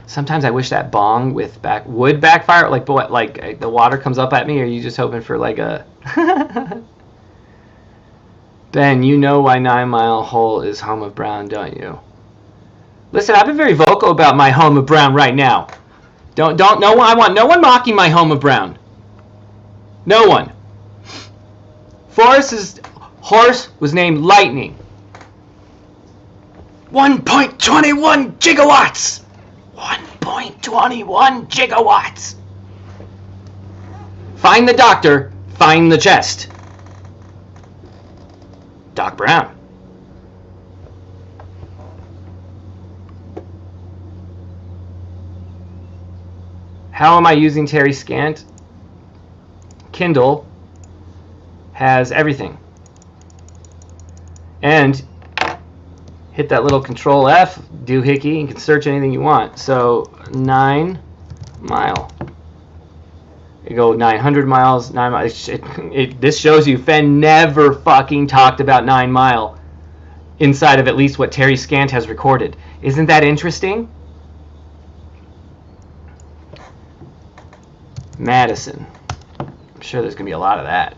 Sometimes I wish that bong with would backfire. Like what? Like the water comes up at me, or are you just hoping for like a? Ben, you know why 9 Mile Hole is home of Brown, don't you? Listen, I've been very vocal about my home of Brown right now. Don't no one. I want no one mocking my home of Brown. No one. Forrest's horse was named Lightning. 1.21 gigawatts. 1.21 gigawatts. Find the doctor, find the chest. Doc Brown. How am I using Terry Scant? Kindle has everything. And hit that little Control F doohickey and you can search anything you want. So 9 mile. You go 900 miles, 9 miles. This shows you Fenn never fucking talked about 9 mile inside of at least what Terry Scant has recorded. Isn't that interesting? Madison. I'm sure there's going to be a lot of that.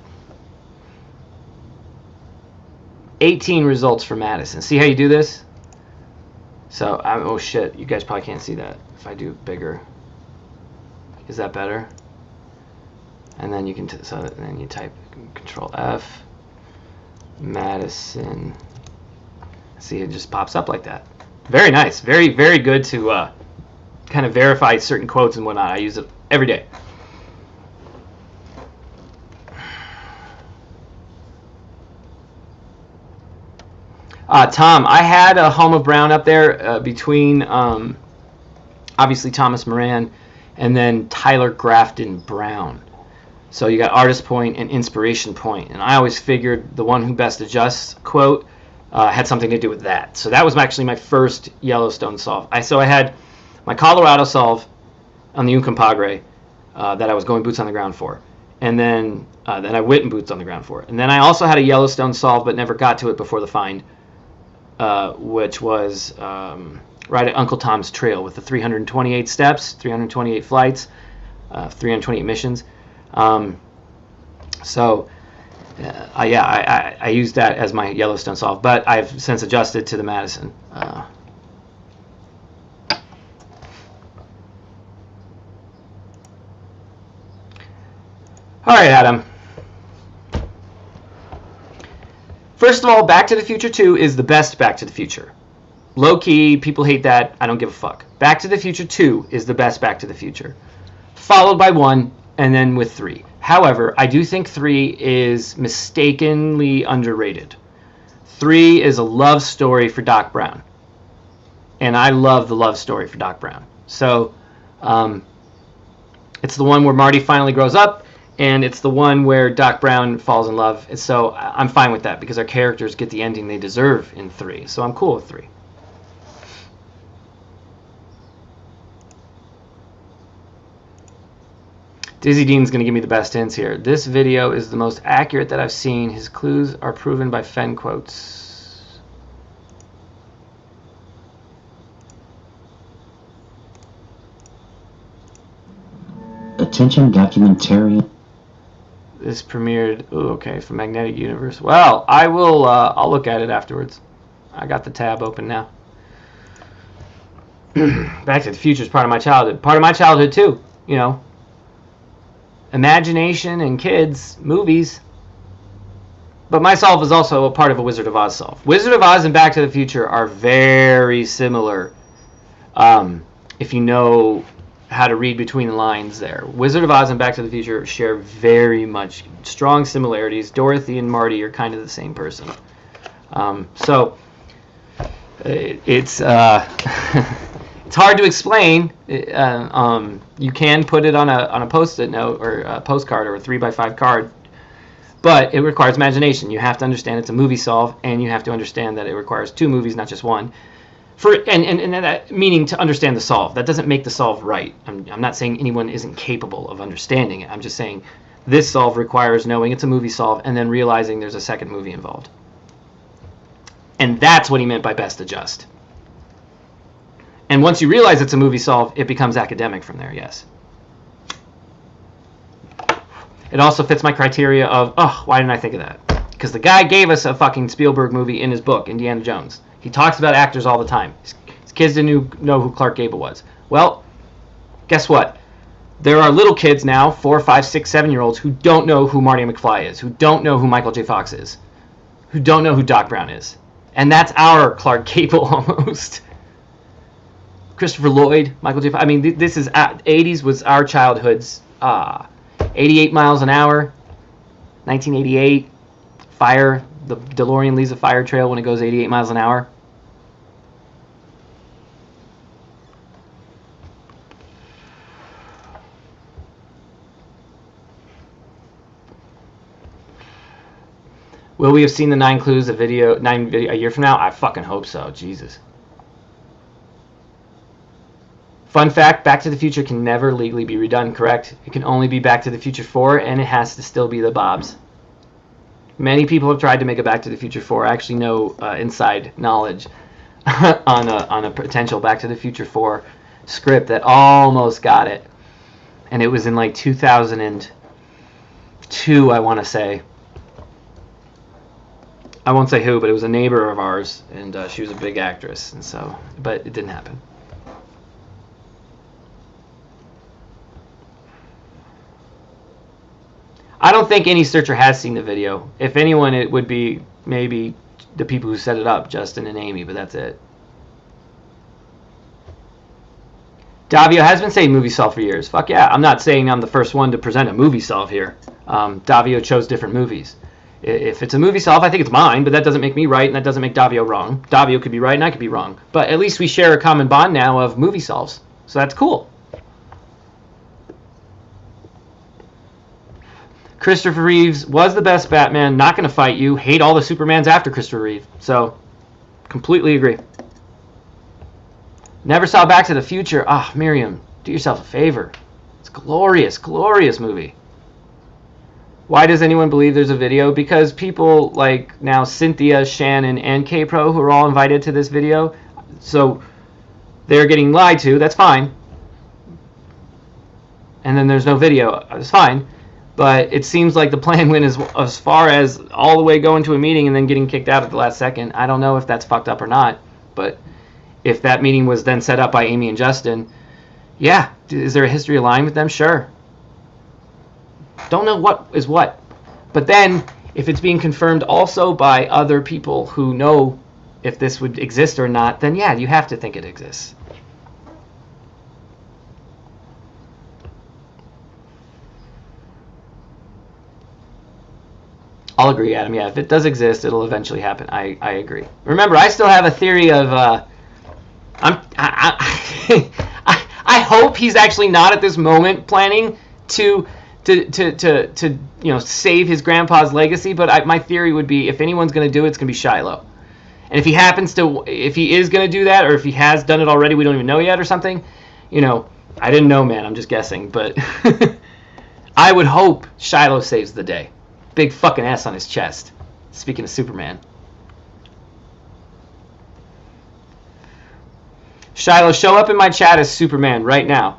18 results for Madison. See how you do this? So, oh shit, you guys probably can't see that. If I do bigger. Is that better? And then you can, so then you type Control F, Madison. See, it just pops up like that. Very nice. Very, very good to kind of verify certain quotes and whatnot. I use it every day. Tom, I had a home of Brown up there between obviously Thomas Moran and then Tyler Grafton Brown. So you got artist point and inspiration point, and I always figured the one who best adjusts quote had something to do with that. So that was actually my first Yellowstone solve. So I had my Colorado solve on the Uncompahgre that I was going boots on the ground for, and then I went and boots on the ground for it. And then I also had a Yellowstone solve, but never got to it before the find. Which was right at Uncle Tom's Trail with the 328 steps, 328 flights, 328 missions. I used that as my Yellowstone solve, but I've since adjusted to the All right, Adam. First of all, Back to the Future 2 is the best Back to the Future. Low key, people hate that. I don't give a fuck. Back to the Future 2 is the best Back to the Future. Followed by 1, and then with 3. However, I do think 3 is mistakenly underrated. 3 is a love story for Doc Brown. And I love the love story for Doc Brown. So, it's the one where Marty finally grows up, and it's the one where Doc Brown falls in love. And so I'm fine with that because our characters get the ending they deserve in 3. So I'm cool with 3. Dizzy Dean's going to give me the best hints here. This video is the most accurate that I've seen. His clues are proven by Fenn quotes. Attention documentarian. This premiered, okay, for Magnetic Universe. Well, I will, I'll look at it afterwards. I got the tab open now. Back to the Future is part of my childhood. Part of my childhood, too, you know. Imagination and kids, movies. But my solve is also a part of a Wizard of Oz solve. Wizard of Oz and Back to the Future are very similar if you know how to read between the lines there. Wizard of Oz and Back to the Future share very much strong similarities. Dorothy and Marty are kind of the same person. So it's it's hard to explain. You can put it on a post-it note or a postcard or a 3x5 card, but it requires imagination. You have to understand it's a movie solve, and you have to understand that it requires 2 movies, not just 1. And that meaning to understand the solve. That doesn't make the solve right. I'm not saying anyone isn't capable of understanding it. I'm just saying this solve requires knowing it's a movie solve and then realizing there's a second movie involved. And that's what he meant by best adjust. And once you realize it's a movie solve, it becomes academic from there, yes. It also fits my criteria of, oh, why didn't I think of that? Because the guy gave us a fucking Spielberg movie in his book, Indiana Jones. He talks about actors all the time. His kids didn't know who Clark Gable was. Well, guess what? There are little kids now, 4, 5, 6, 7-year-olds, who don't know who Marty McFly is, who don't know who Michael J. Fox is, who don't know who Doc Brown is. And that's our Clark Gable almost. Christopher Lloyd, Michael J. Fox. I mean, this is 80s was our childhood's. 88 miles an hour, 1988, fire. The DeLorean leaves a fire trail when it goes 88 miles an hour. Will we have seen the 9 clues a year from now? I fucking hope so. Jesus. Fun fact, Back to the Future can never legally be redone, correct? It can only be Back to the Future 4, and it has to still be the Bobs. Many people have tried to make a Back to the Future 4. I actually know inside knowledge on a potential Back to the Future 4 script that almost got it. And it was in like 2002, I want to say. I won't say who, but it was a neighbor of ours, and she was a big actress, and so, but it didn't happen. I don't think any searcher has seen the video. If anyone, it would be maybe the people who set it up, Justin and Amy, but that's it. Davio has been saying movie solve for years. Fuck yeah. I'm not saying I'm the first one to present a movie solve here. Davio chose different movies. If it's a movie solve, I think it's mine, but that doesn't make me right, and that doesn't make Davio wrong. Davio could be right, and I could be wrong. But at least we share a common bond now of movie solves. So that's cool. Christopher Reeves was the best Batman. Not going to fight you. Hate all the Supermans after Christopher Reeve. So, completely agree. Never saw Back to the Future. Ah, Miriam, do yourself a favor. It's a glorious, glorious movie. Why does anyone believe there's a video? Because people like now Cynthia, Shannon, and K-Pro, who are all invited to this video, so they're getting lied to. That's fine. And then there's no video. That's fine. But it seems like the plan went as far as all the way going to a meeting and then getting kicked out at the last second. I don't know if that's fucked up or not. But if that meeting was then set up by Amy and Justin, yeah. Is there a history aligned with them? Sure. Don't know what is what. But then, if it's being confirmed also by other people who know if this would exist or not, then yeah, you have to think it exists. I'll agree, Adam. Yeah, if it does exist, it'll eventually happen. I agree. Remember, I still have a theory of I hope he's actually not at this moment planning to save his grandpa's legacy. But my theory would be, if anyone's going to do it, it's going to be Shiloh. And if he happens to, if he is going to do that, or if he has done it already, we don't even know yet, or something. I didn't know, man. I'm just guessing, but I would hope Shiloh saves the day. Big fucking S on his chest. Speaking of Superman. Shiloh, show up in my chat as Superman right now.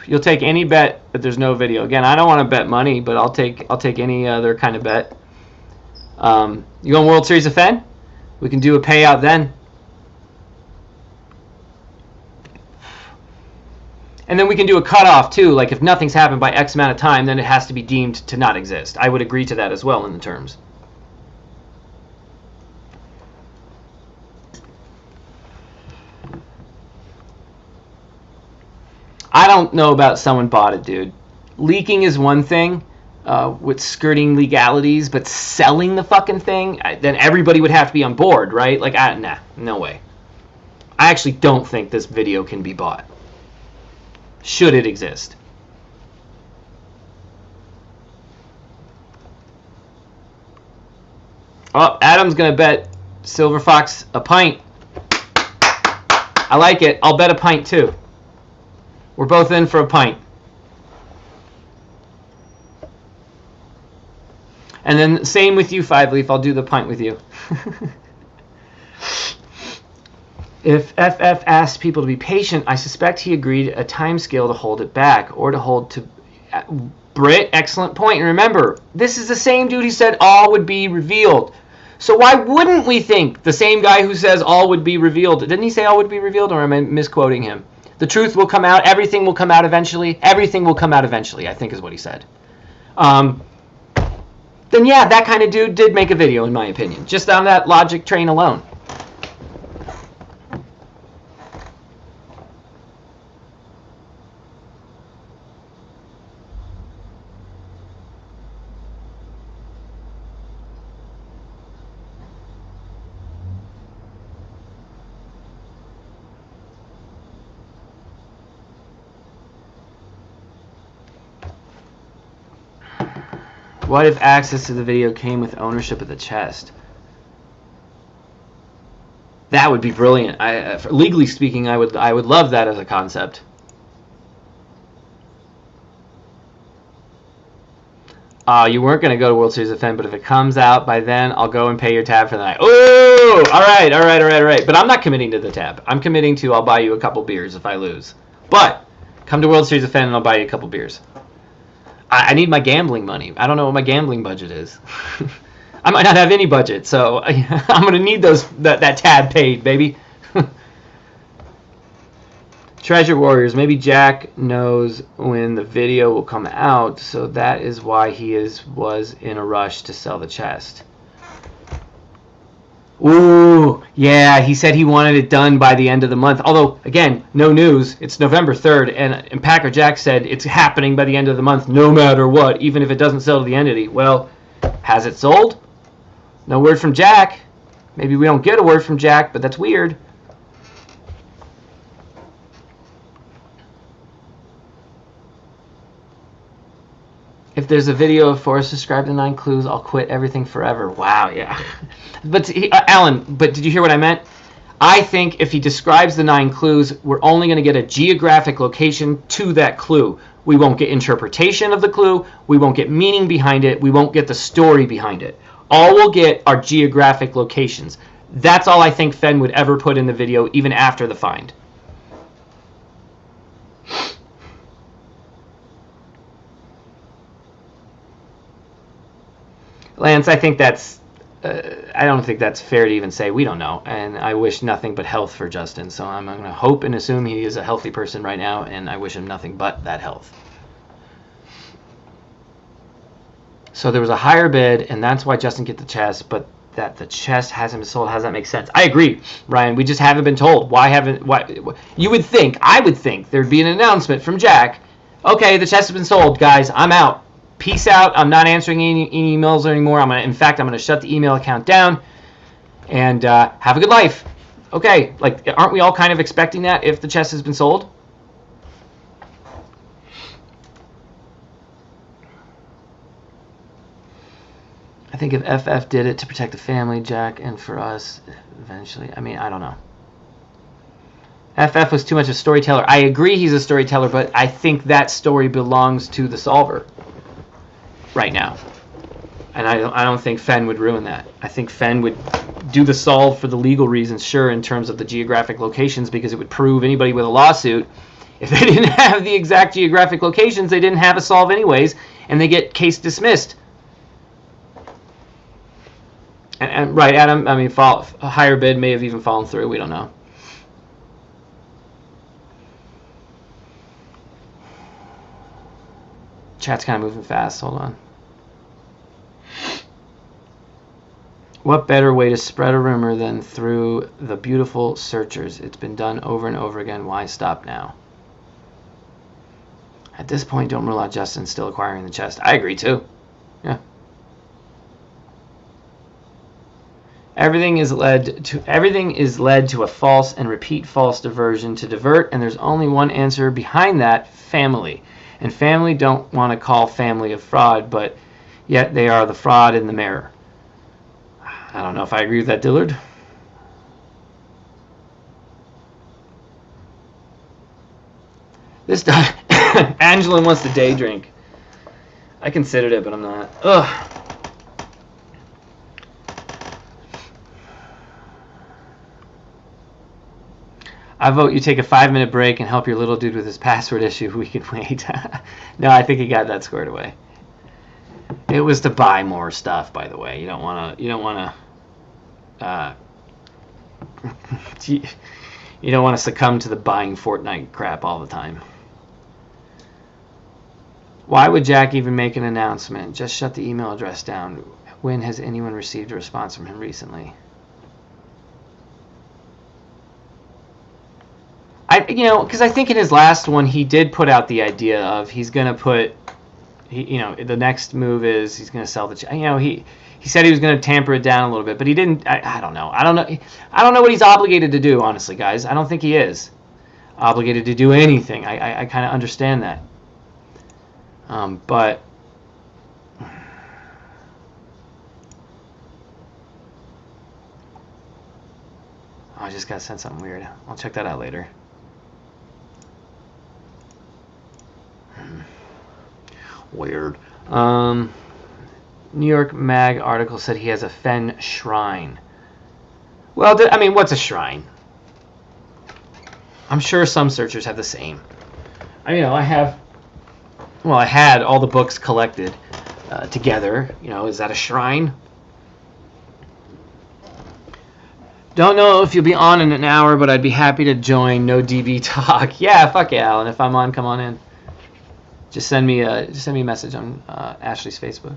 You'll take any bet, but there's no video. Again, I don't want to bet money, but I'll take any other kind of bet. You going World Series of Fenn? We can do a payout then. And then we can do a cutoff too. Like if nothing's happened by X amount of time, then it has to be deemed to not exist. I would agree to that as well in the terms. I don't know about someone bought it, dude. Leaking is one thing with skirting legalities, but selling the fucking thing, then everybody would have to be on board, right? Like, nah, no way. I actually don't think this video can be bought. Should it exist. Oh, Adam's going to bet Silver Fox a pint. I like it. I'll bet a pint too. We're both in for a pint. And then same with you, Five Leaf. I'll do the pint with you. If FF asked people to be patient, I suspect he agreed a time scale to hold it back or to hold to... Britt, excellent point. And remember, this is the same dude who said all would be revealed. So why wouldn't we think the same guy who says all would be revealed? Didn't he say all would be revealed, or am I misquoting him? The truth will come out. Everything will come out eventually. Everything will come out eventually, I think is what he said. Then yeah, that kind of dude did make a video, in my opinion. Just on that logic train alone. What if access to the video came with ownership of the chest? That would be brilliant. Legally speaking, I would love that as a concept. You weren't going to go to World Series of Fenn, but if it comes out by then, I'll go and pay your tab for the night. Oh, all right. But I'm not committing to the tab. I'm committing to I'll buy you a couple beers if I lose. But come to World Series of Fenn and I'll buy you a couple beers. I need my gambling money. I don't know what my gambling budget is. I might not have any budget, so I'm going to need that tab paid, baby. Treasure Warriors. Maybe Jack knows when the video will come out, so that is why he was in a rush to sell the chest. Ooh, yeah, he said he wanted it done by the end of the month. Although, again, no news. It's November 3rd, and Packer Jack said it's happening by the end of the month no matter what, even if it doesn't sell to the entity. Well, has it sold? No word from Jack. Maybe we don't get a word from Jack, but that's weird. If there's a video of Forrest describe the 9 clues, I'll quit everything forever. Wow, yeah. But Alan, but did you hear what I meant? I think if he describes the 9 clues, we're only going to get a geographic location to that clue. We won't get interpretation of the clue. We won't get meaning behind it. We won't get the story behind it. All we'll get are geographic locations. That's all I think Fenn would ever put in the video, even after the find. Lance, I think that's I don't think that's fair to even say. We don't know. And I wish nothing but health for Justin. So I'm going to hope and assume he is a healthy person right now, and I wish him nothing but that health. So there was a higher bid, and that's why Justin get the chest, but that the chest hasn't been sold. How does that make sense? I agree, Ryan. We just haven't been told. Why? You would think, I would think, there'd be an announcement from Jack. Okay, the chest has been sold, guys. I'm out. Peace out. I'm not answering any emails anymore. In fact, I'm going to shut the email account down, and have a good life. Okay, like, aren't we all kind of expecting that if the chest has been sold? I think if FF did it to protect the family, Jack, and for us, eventually. I mean, I don't know. FF was too much a storyteller. I agree he's a storyteller, but I think that story belongs to the solver right now. And I don't think Fenn would ruin that. I think Fenn would do the solve for the legal reasons, sure, in terms of the geographic locations, because it would prove anybody with a lawsuit, if they didn't have the exact geographic locations, they didn't have a solve anyways, and they get case dismissed. And right, Adam, I mean, a higher bid may have even fallen through. We don't know. Chat's kind of moving fast. Hold on. What better way to spread a rumor than through the beautiful searchers? It's been done over and over again. Why stop now? At this point, don't rule out Justin still acquiring the chest. I agree, too. Yeah. Everything is led to a false and repeat false diversion to divert, and there's only one answer behind that: family. And family don't want to call family a fraud, but yet they are the fraud in the mirror. I don't know if I agree with that, Dillard. This time, Angela wants the day drink. I considered it, but I'm not. Ugh. I vote you take a 5-minute break and help your little dude with his password issue. We can wait. No, I think he got that squared away. It was to buy more stuff, by the way. You don't want to. You don't want to succumb to the buying Fortnite crap all the time. Why would Jack even make an announcement? Just shut the email address down. When has anyone received a response from him recently? Because I think in his last one he did put out the idea of he's going to put, the next move is he's going to sell the, he said he was going to tamper it down a little bit, but he didn't. I don't know. I don't know what he's obligated to do, honestly, guys. I don't think he is obligated to do anything. I kind of understand that, but. I just got sent something weird. I'll check that out later. Weird. New York Mag article said he has a Fenn shrine. Well, I mean, what's a shrine? I'm sure some searchers have the same. I had all the books collected together. Is that a shrine? Don't know if you'll be on in an hour, but I'd be happy to join. No DB talk. Yeah, fuck yeah, Alan. If I'm on, come on in. Just send me a message on Ashley's Facebook.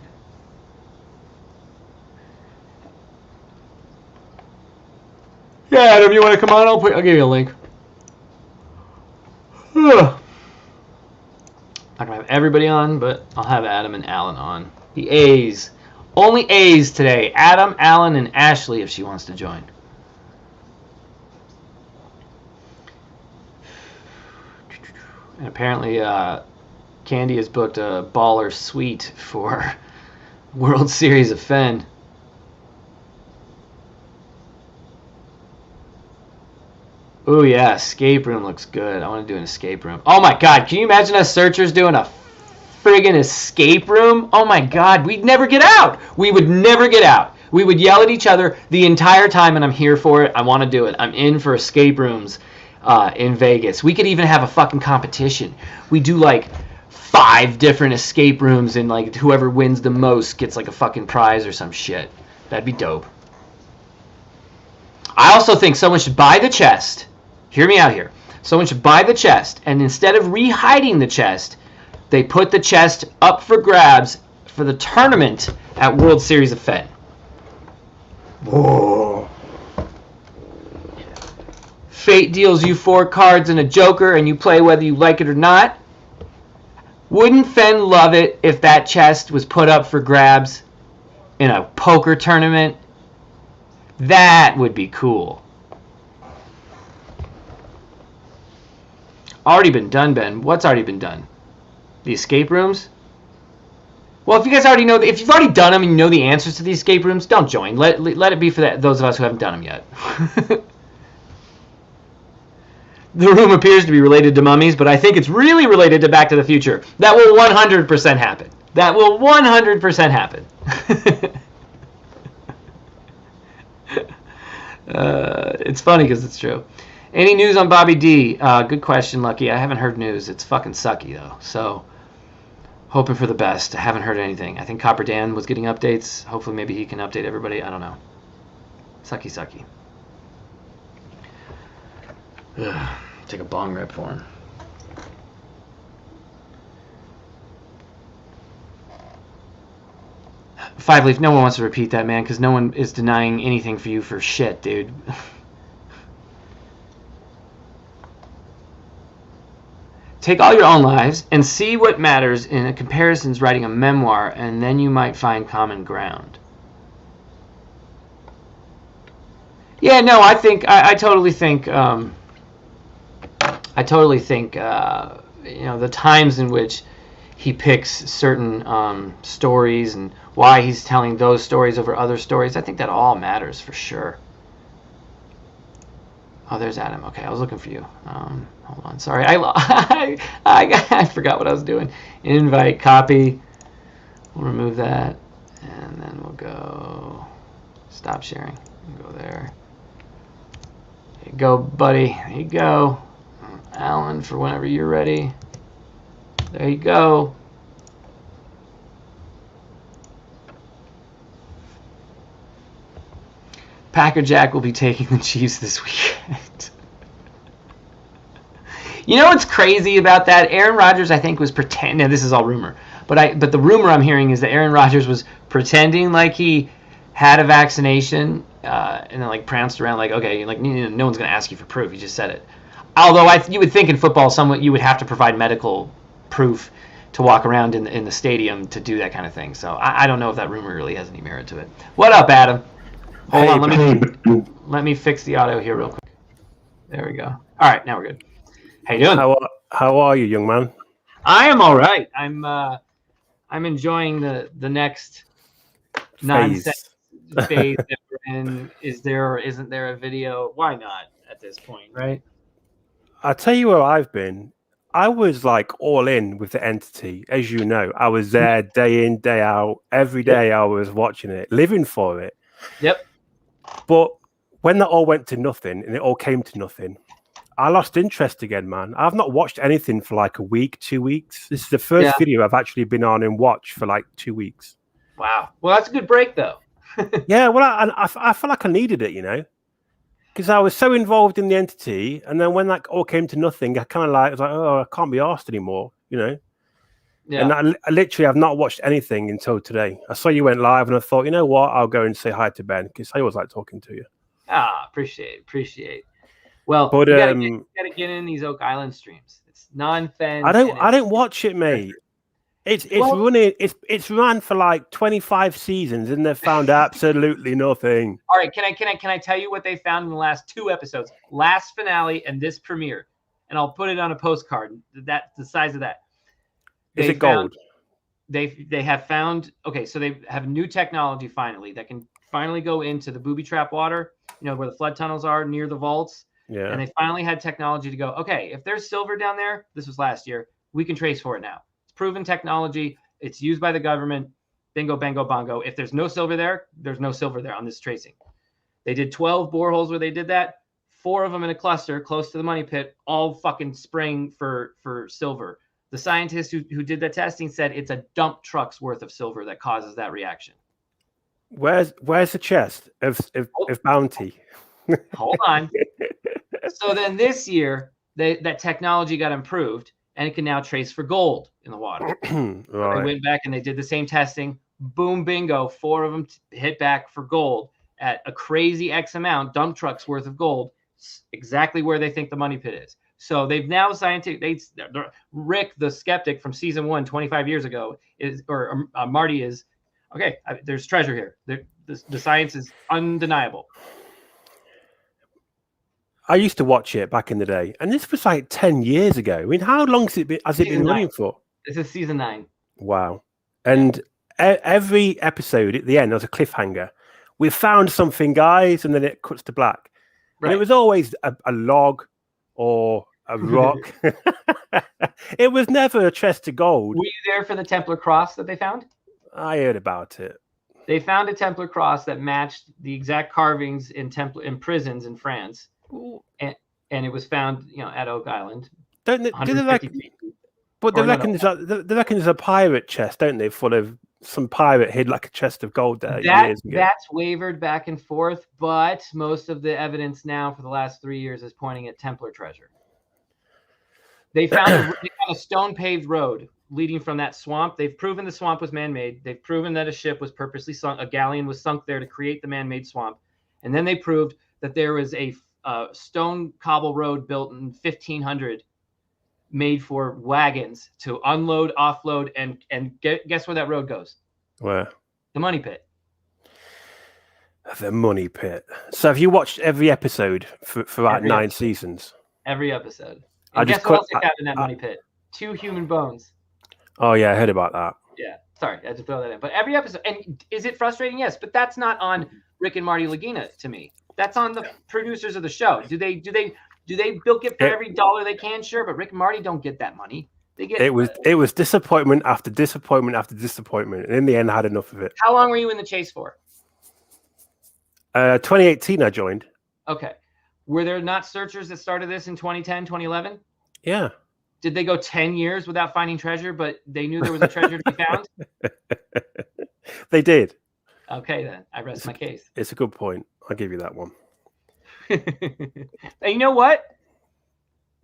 Yeah, Adam, you want to come on? I'll give you a link. Not gonna have everybody on, but I'll have Adam and Alan on. The A's. Only A's today. Adam, Alan, and Ashley if she wants to join. And apparently, Candy has booked a baller suite for World Series of Fenn. Oh yeah, escape room looks good. I want to do an escape room. Oh my god, can you imagine us searchers doing a friggin' escape room? Oh my god, we'd never get out. We would never get out. We would yell at each other the entire time, and I'm here for it. I want to do it. I'm in for escape rooms in Vegas. We could even have a fucking competition. We do like 5 different escape rooms, and like whoever wins the most gets like a fucking prize or some shit. That'd be dope. I also think someone should buy the chest. Hear me out here. Someone should buy the chest, and instead of re-hiding the chest, they put the chest up for grabs for the tournament at World Series of Fenn. Whoa. Fate deals you 4 cards and a joker, and you play whether you like it or not. Wouldn't Fenn love it if that chest was put up for grabs in a poker tournament? That would be cool. Already been done, Ben. What's already been done? The escape rooms? Well, if you guys already know, if you've already done them and you know the answers to the escape rooms, don't join. Let it be for those of us who haven't done them yet. The room appears to be related to mummies, but I think it's really related to Back to the Future. That will 100% happen. That will 100% happen. It's funny because it's true. Any news on Bobby D? Good question, Lucky. I haven't heard news. It's fucking sucky, though. So, hoping for the best. I haven't heard anything. I think Copper Dan was getting updates. Hopefully, maybe he can update everybody. I don't know. Sucky, sucky. Ugh. Take a bong rip for him. Five Leaf, no one wants to repeat that, man, because no one is denying anything for you for shit, dude. Take all your own lives and see what matters in a comparisons writing a memoir, and then you might find common ground. Yeah, no, I totally think the times in which he picks certain stories and why he's telling those stories over other stories, I think that all matters for sure. Oh, there's Adam. Okay, I was looking for you. Hold on. Sorry, I forgot what I was doing. Invite, copy. We'll remove that, and then we'll go stop sharing. We'll go there. There you go, buddy. There you go. Alan, for whenever you're ready. There you go. Packer Jack will be taking the Chiefs this weekend. You know what's crazy about that? Aaron Rodgers, I think, was pretending. Now, this is all rumor, but the rumor I'm hearing is that Aaron Rodgers was pretending like he had a vaccination, and then like pranced around like, okay, like no one's gonna ask you for proof. You just said it. Although you would think in football, you would have to provide medical proof to walk around in the stadium to do that kind of thing. So I don't know if that rumor really has any merit to it. What up, Adam? Hold on, let me fix the audio here real quick. There we go. All right, now we're good. How you doing? How are you, young man? I am all right. I'm enjoying the next nonsense phase that we're in. Is there or isn't there a video? Why not at this point, right? I'll tell you where I've been. I was like all in with the entity, as you know. I was there day in, day out. Every day I was watching it, living for it. Yep. But when that all went to nothing and it all came to nothing, I lost interest again, man. I've not watched anything for like a week, 2 weeks. This is the first video I've actually been on and watched for like 2 weeks. Wow. Well, that's a good break, though. Yeah, well, I feel like I needed it, you know, because I was so involved in the entity, and then when that all came to nothing, I kind of like was like, oh, I can't be arsed anymore, you know. Yeah. And I literally have not watched anything until today. I saw you went live, and I thought, you know what, I'll go and say hi to Ben because I always like talking to you. Appreciate. Well, but you gotta get in these Oak Island streams. It's non-Fenn. I don't watch it, mate. It's run for like 25 seasons and they've found absolutely nothing. All right, can I tell you what they found in the last 2 episodes? Last finale and this premiere. And I'll put it on a postcard. That's the size of that. Is it gold? They have found, okay, so they have new technology finally that can finally go into the booby trap water, you know, where the flood tunnels are near the vaults. Yeah. And they finally had technology to go, okay, if there's silver down there, this was last year, we can trace for it now. Proven technology. It's used by the government. Bingo, bango, bongo. If there's no silver there, there's no silver there on this tracing. They did 12 boreholes where they did that. 4 of them in a cluster close to the money pit, all fucking spraying for silver. The scientists who did the testing said it's a dump truck's worth of silver that causes that reaction. Where's the chest of bounty? Hold on. So then this year, that technology got improved, and it can now trace for gold in the water. Right. They went back and they did the same testing. Boom, bingo. 4 of them hit back for gold at a crazy X amount, dump trucks worth of gold, exactly where they think the money pit is. So they've now Rick, the skeptic from season 1, 25 years ago, Marty is, okay, there's treasure here. The science is undeniable. I used to watch it back in the day, and this was like 10 years ago. I mean, how long has it been running for? This is season 9. Wow. And every episode at the end, there was a cliffhanger. We found something, guys, and then it cuts to black. Right. And it was always a log or a rock. It was never a chest of gold. Were you there for the Templar cross that they found? I heard about it. They found a Templar cross that matched the exact carvings in prisons in France. And it was found, at Oak Island. But they reckon there's a pirate chest, don't they, full of some pirate hid like a chest of gold there years ago. That's wavered back and forth, but most of the evidence now for the last 3 years is pointing at Templar treasure. They found a stone-paved road leading from that swamp. They've proven the swamp was man-made. They've proven that a ship was purposely sunk, a galleon was sunk there to create the man-made swamp. And then they proved that there was a stone cobble road built in 1500 made for wagons to unload, offload, and guess where that road goes? Where? The money pit. The money pit. So have you watched every episode for like 9 seasons? Every episode. And guess what else they found in that money pit? 2 human bones. Oh yeah, I heard about that. Yeah, sorry, I had to throw that in. But every episode, and is it frustrating? Yes, but that's not on Rick and Marty Lagina to me. That's on the producers of the show. Do they bilk it for every dollar they can? Sure, but Rick and Marty don't get that money. They get it was disappointment after disappointment after disappointment, and in the end, I had enough of it. How long were you in the chase for? 2018, I joined. Okay, were there not searchers that started this in 2010, 2011? Yeah. Did they go 10 years without finding treasure, but they knew there was a treasure to be found? They did. Okay, then I rest my case. It's a good point. I'll give you that one. And you know what?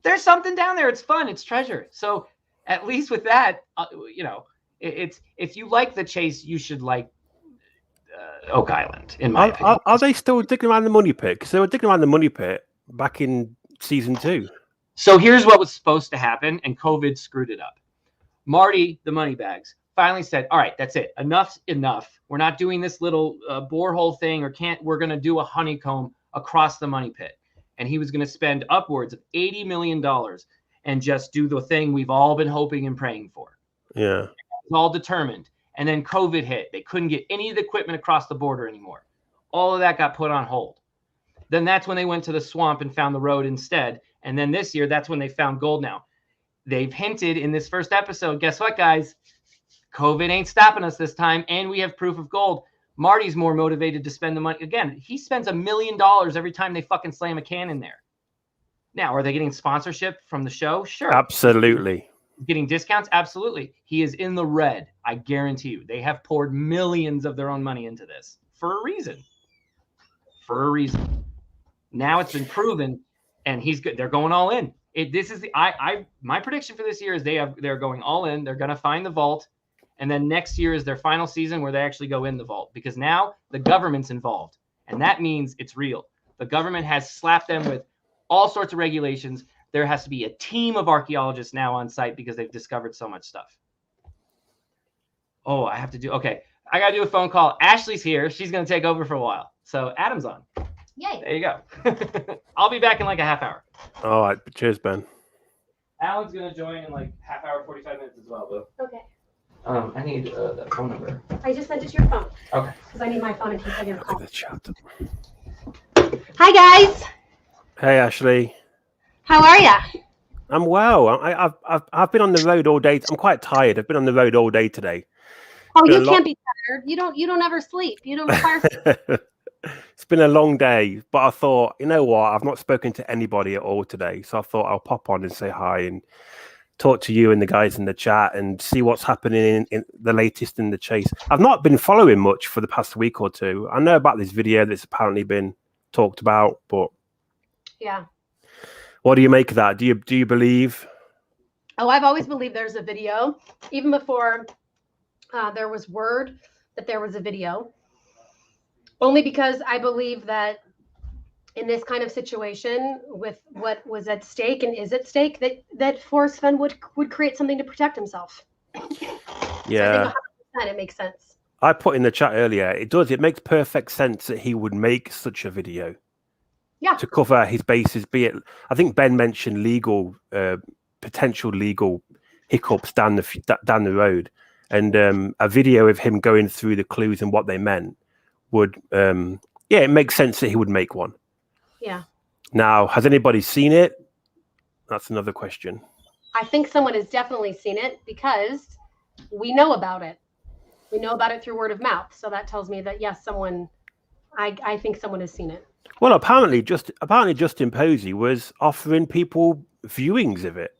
There's something down there. It's fun. It's treasure. So at least with that, it's if you like the chase, you should like Oak Island. In my opinion, are they still digging around the money pit? Because they were digging around the money pit back in season 2. So here's what was supposed to happen, and COVID screwed it up. Marty, the moneybags, finally said, all right, that's it. Enough's enough. We're not doing this little borehole thing we're going to do a honeycomb across the money pit. And he was going to spend upwards of $80 million and just do the thing we've all been hoping and praying for. Yeah. It was all determined. And then COVID hit. They couldn't get any of the equipment across the border anymore. All of that got put on hold. Then that's when they went to the swamp and found the road instead. And then this year, that's when they found gold now. They've hinted in this first episode, guess what, guys? COVID ain't stopping us this time, and we have proof of gold. Marty's more motivated to spend the money. Again, he spends $1 million every time they fucking slam a can in there. Now, are they getting sponsorship from the show? Sure. Absolutely. Getting discounts? Absolutely. He is in the red. I guarantee you. They have poured millions of their own money into this for a reason. For a reason. Now it's been proven, and he's good. They're going all in. My prediction for this year is they're going all in. They're going to find the vault. And then next year is their final season where they actually go in the vault, because now the government's involved, and that means it's real. The government has slapped them with all sorts of regulations. There has to be a team of archaeologists now on site because they've discovered so much stuff. Oh, I got to do a phone call. Ashley's here. She's going to take over for a while. So Adam's on. Yay. There you go. I'll be back in like a half hour. All right. Cheers, Ben. Alan's going to join in like half hour, 45 minutes as well, though. Okay. I need that phone number. I just sent it to your phone. Okay. Because I need my phone in case I get a call. The chat. Hi, guys. Hey, Ashley. How are ya? I'm well. I've been on the road all day. I'm quite tired. I've been on the road all day today. Oh, you can't be tired. You don't ever sleep. You don't require sleep. It's been a long day, but I thought, you know what? I've not spoken to anybody at all today, so I thought I'll pop on and say hi and talk to you and the guys in the chat and see what's happening in the latest in the chase. I've not been following much for the past week or two. I know about this video that's apparently been talked about, but yeah. What do you make of that? Do you believe? Oh, I've always believed there's a video, even before there was word that there was a video. Only because I believe that in this kind of situation, with what was at stake and is at stake, that Forrest Fenn would create something to protect himself. Yeah, so I think 100% it makes sense. I put in the chat earlier. It does. It makes perfect sense that he would make such a video. Yeah. To cover his bases, be it. I think Ben mentioned potential legal hiccups down the road, and a video of him going through the clues and what they meant would. It makes sense that he would make one. Yeah. Now, has anybody seen it? That's another question. I think someone has definitely seen it because we know about it. We know about it through word of mouth. So that tells me that yes, I think someone has seen it. Well, apparently Justin Posey was offering people viewings of it.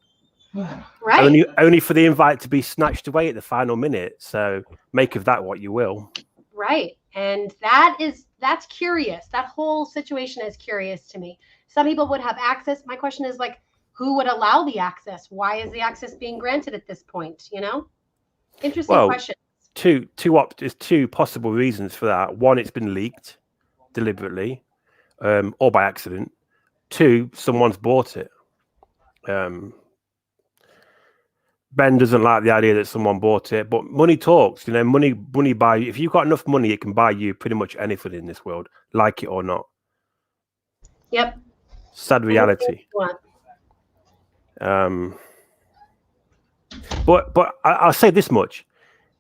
Right. Only for the invite to be snatched away at the final minute. So make of that what you will. Right. And that's curious. That whole situation is curious to me. Some people would have access. My question is like, who would allow the access? Why is the access being granted at this point? Interesting question. There's two possible reasons for that. One, it's been leaked deliberately, or by accident. Two, someone's bought it. Ben doesn't like the idea that someone bought it, but money talks. Money buy you. If you've got enough money, it can buy you pretty much anything in this world, like it or not. Yep. Sad reality. But I'll say this much: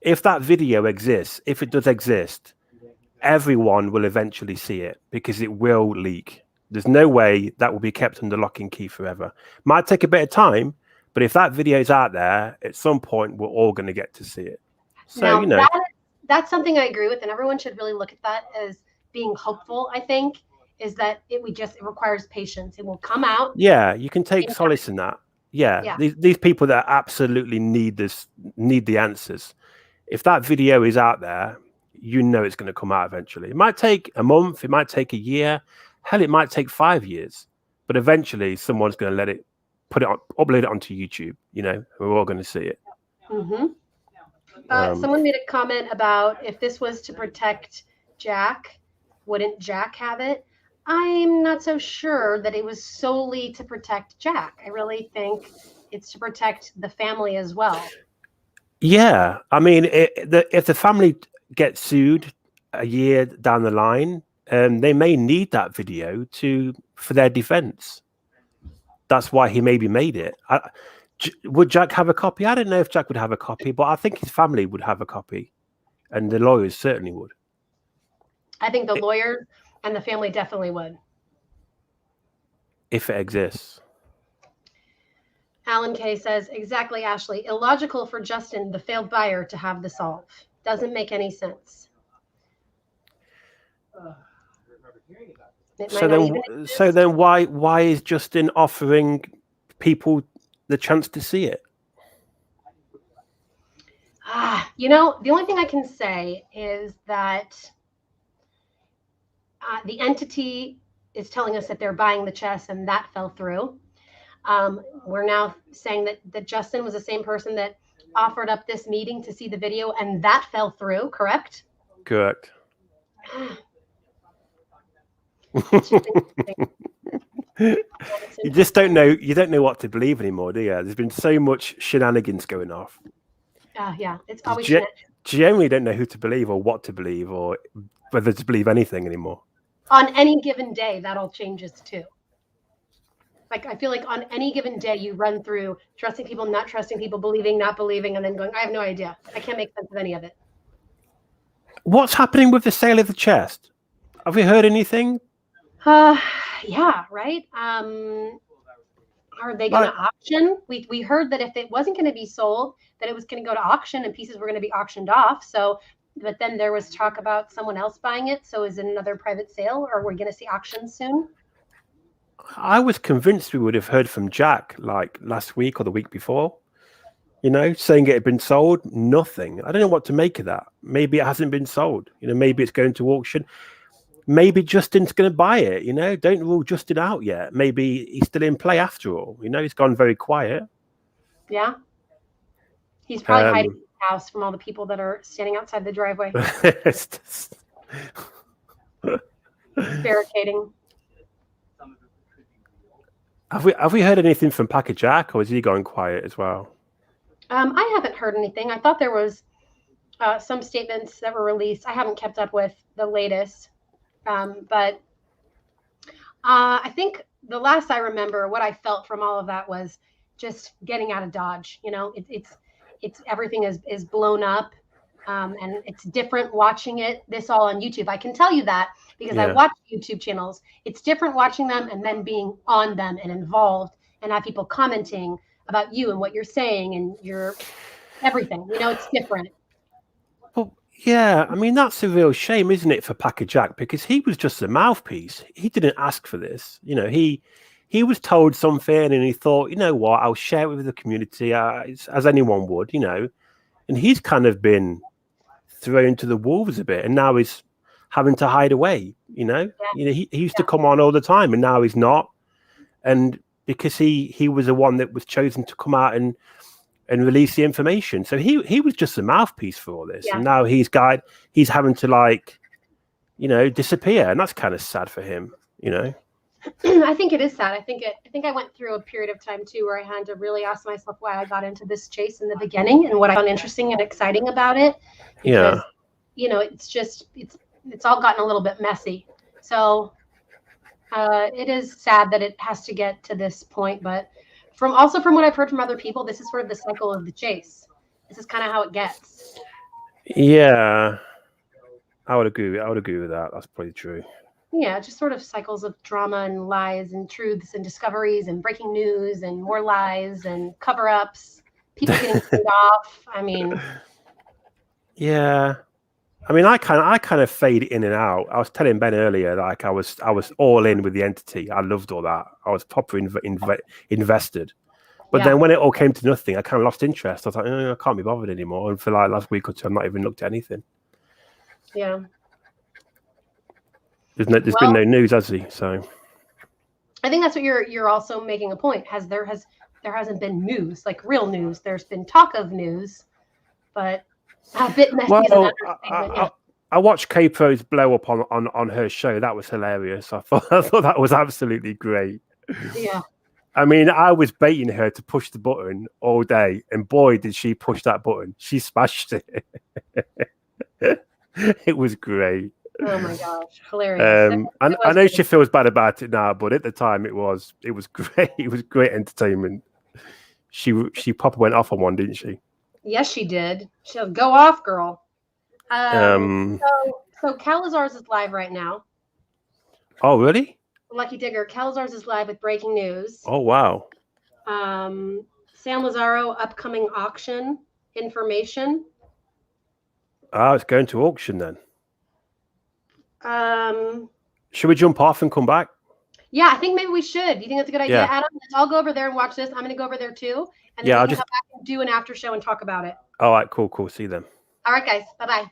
if that video exists, if it does exist, everyone will eventually see it because it will leak. There's no way that will be kept under lock and key forever. Might take a bit of time. But if that video is out there, at some point, we're all going to get to see it. So, now, that's something I agree with. And everyone should really look at that as being hopeful, I think, is that it requires patience. It will come out. Yeah, you can take solace in that. Yeah. These people that absolutely need the answers. If that video is out there, it's going to come out eventually. It might take a month. It might take a year. Hell, it might take 5 years. But eventually, someone's going to let it. Upload it onto YouTube, we're all going to see it. Mm-hmm. Someone made a comment about if this was to protect Jack, wouldn't Jack have it? I'm not so sure that it was solely to protect Jack. I really think it's to protect the family as well. Yeah. I mean, if the family gets sued a year down the line, they may need that video for their defense. That's why he maybe made it. Would Jack have a copy? I don't know if Jack would have a copy, but I think his family would have a copy, and the lawyers certainly would. I think the lawyers and the family definitely would. If it exists. Alan Kay says, exactly, Ashley. Illogical for Justin, the failed buyer, to have the solve. Doesn't make any sense. So then why is Justin offering people the chance to see it? The only thing I can say is that the entity is telling us that they're buying the chess, and that fell through. We're now saying that Justin was the same person that offered up this meeting to see the video, and that fell through, correct? Correct. You just don't know. You don't know what to believe anymore, do you? There's been so much shenanigans going off. Yeah, it's always generally don't know who to believe or what to believe or whether to believe anything anymore. On any given day, that all changes too. Like I feel like on any given day, you run through trusting people, not trusting people, believing, not believing, and then going, I have no idea. I can't make sense of any of it. What's happening with the sale of the chest? Have we heard anything? Yeah, right. Are they going to auction? We heard that if it wasn't going to be sold, that it was going to go to auction and pieces were going to be auctioned off. So, but then there was talk about someone else buying it. So is it another private sale, or we're going to see auctions soon? I was convinced we would have heard from Jack like last week or the week before. You know, saying it had been sold, nothing. I don't know what to make of that. Maybe it hasn't been sold. You know, maybe it's going to auction. Maybe Justin's going to buy it. You know, don't rule Justin out yet. Maybe he's still in play after all. You know, he's gone very quiet. Yeah. He's probably hiding in his house from all the people that are standing outside the driveway. Barricading. Have we heard anything from Packer Jack, or is he going quiet as well? I haven't heard anything. I thought there was some statements that were released. I haven't kept up with the latest, but I think the last I remember, what I felt from all of that was just getting out of Dodge. You know, it's everything is blown up, and it's different watching this all on YouTube. I can tell you that because I watch YouTube channels. It's different watching them and then being on them and involved and have people commenting about you and what you're saying and your everything. You know, it's different. Well, yeah, I mean, that's a real shame, isn't it, for Packer Jack? Because he was just a mouthpiece. He didn't ask for this. You know, he was told something and he thought, you know what, I'll share it with the community as anyone would, you know. And he's kind of been thrown to the wolves a bit, and now he's having to hide away, you know. You know, he used to come on all the time, and now he's not. And because he was the one that was chosen to come out and release the information, so he was just a mouthpiece for all this, and now he's having to, like, you know, disappear, and that's kind of sad for him, you know. I think it is sad. I think I went through a period of time too where I had to really ask myself why I got into this chase in the beginning and what I found interesting and exciting about it. Because, you know, it's all gotten a little bit messy. So it is sad that it has to get to this point. But from what I've heard from other people, this is sort of the cycle of the chase. This is kind of how it gets. Yeah, I would agree with that. That's probably true. Yeah, just sort of cycles of drama and lies and truths and discoveries and breaking news and more lies and cover-ups, people getting paid off. I mean, yeah. I mean, I kind of fade in and out. I was telling Ben earlier, like I was all in with the entity. I loved all that. I was properly invested. But then when it all came to nothing, I kind of lost interest. I was like, I can't be bothered anymore. And for like last week or two, I've not even looked at anything. Yeah. There's been no news, has he? So I think that's what you're also making a point. There hasn't been news, like real news. There's been talk of news, but a bit messy. Well, I watched K-Pro's blow up on her show. That was hilarious. I thought that was absolutely great. Yeah. I mean, I was baiting her to push the button all day, and boy, did she push that button. She smashed it. It was great. Oh my gosh, hilarious! I know she feels bad about it now, but at the time it was great. It was great entertainment. She proper went off on one, didn't she? Yes, she did. She'll go off, girl. So Calazars is live right now. Oh, really? Lucky Digger, Calazars is live with breaking news. Oh, wow. San Lazaro upcoming auction information. Ah, it's going to auction then. Should we jump off and come back? Yeah, I think maybe we should. Do you think that's a good idea, Adam? Let's all go over there and watch this. I'm going to go over there too. And then we can come back and do an after show and talk about it. All right, cool. See you then. All right, guys. Bye-bye.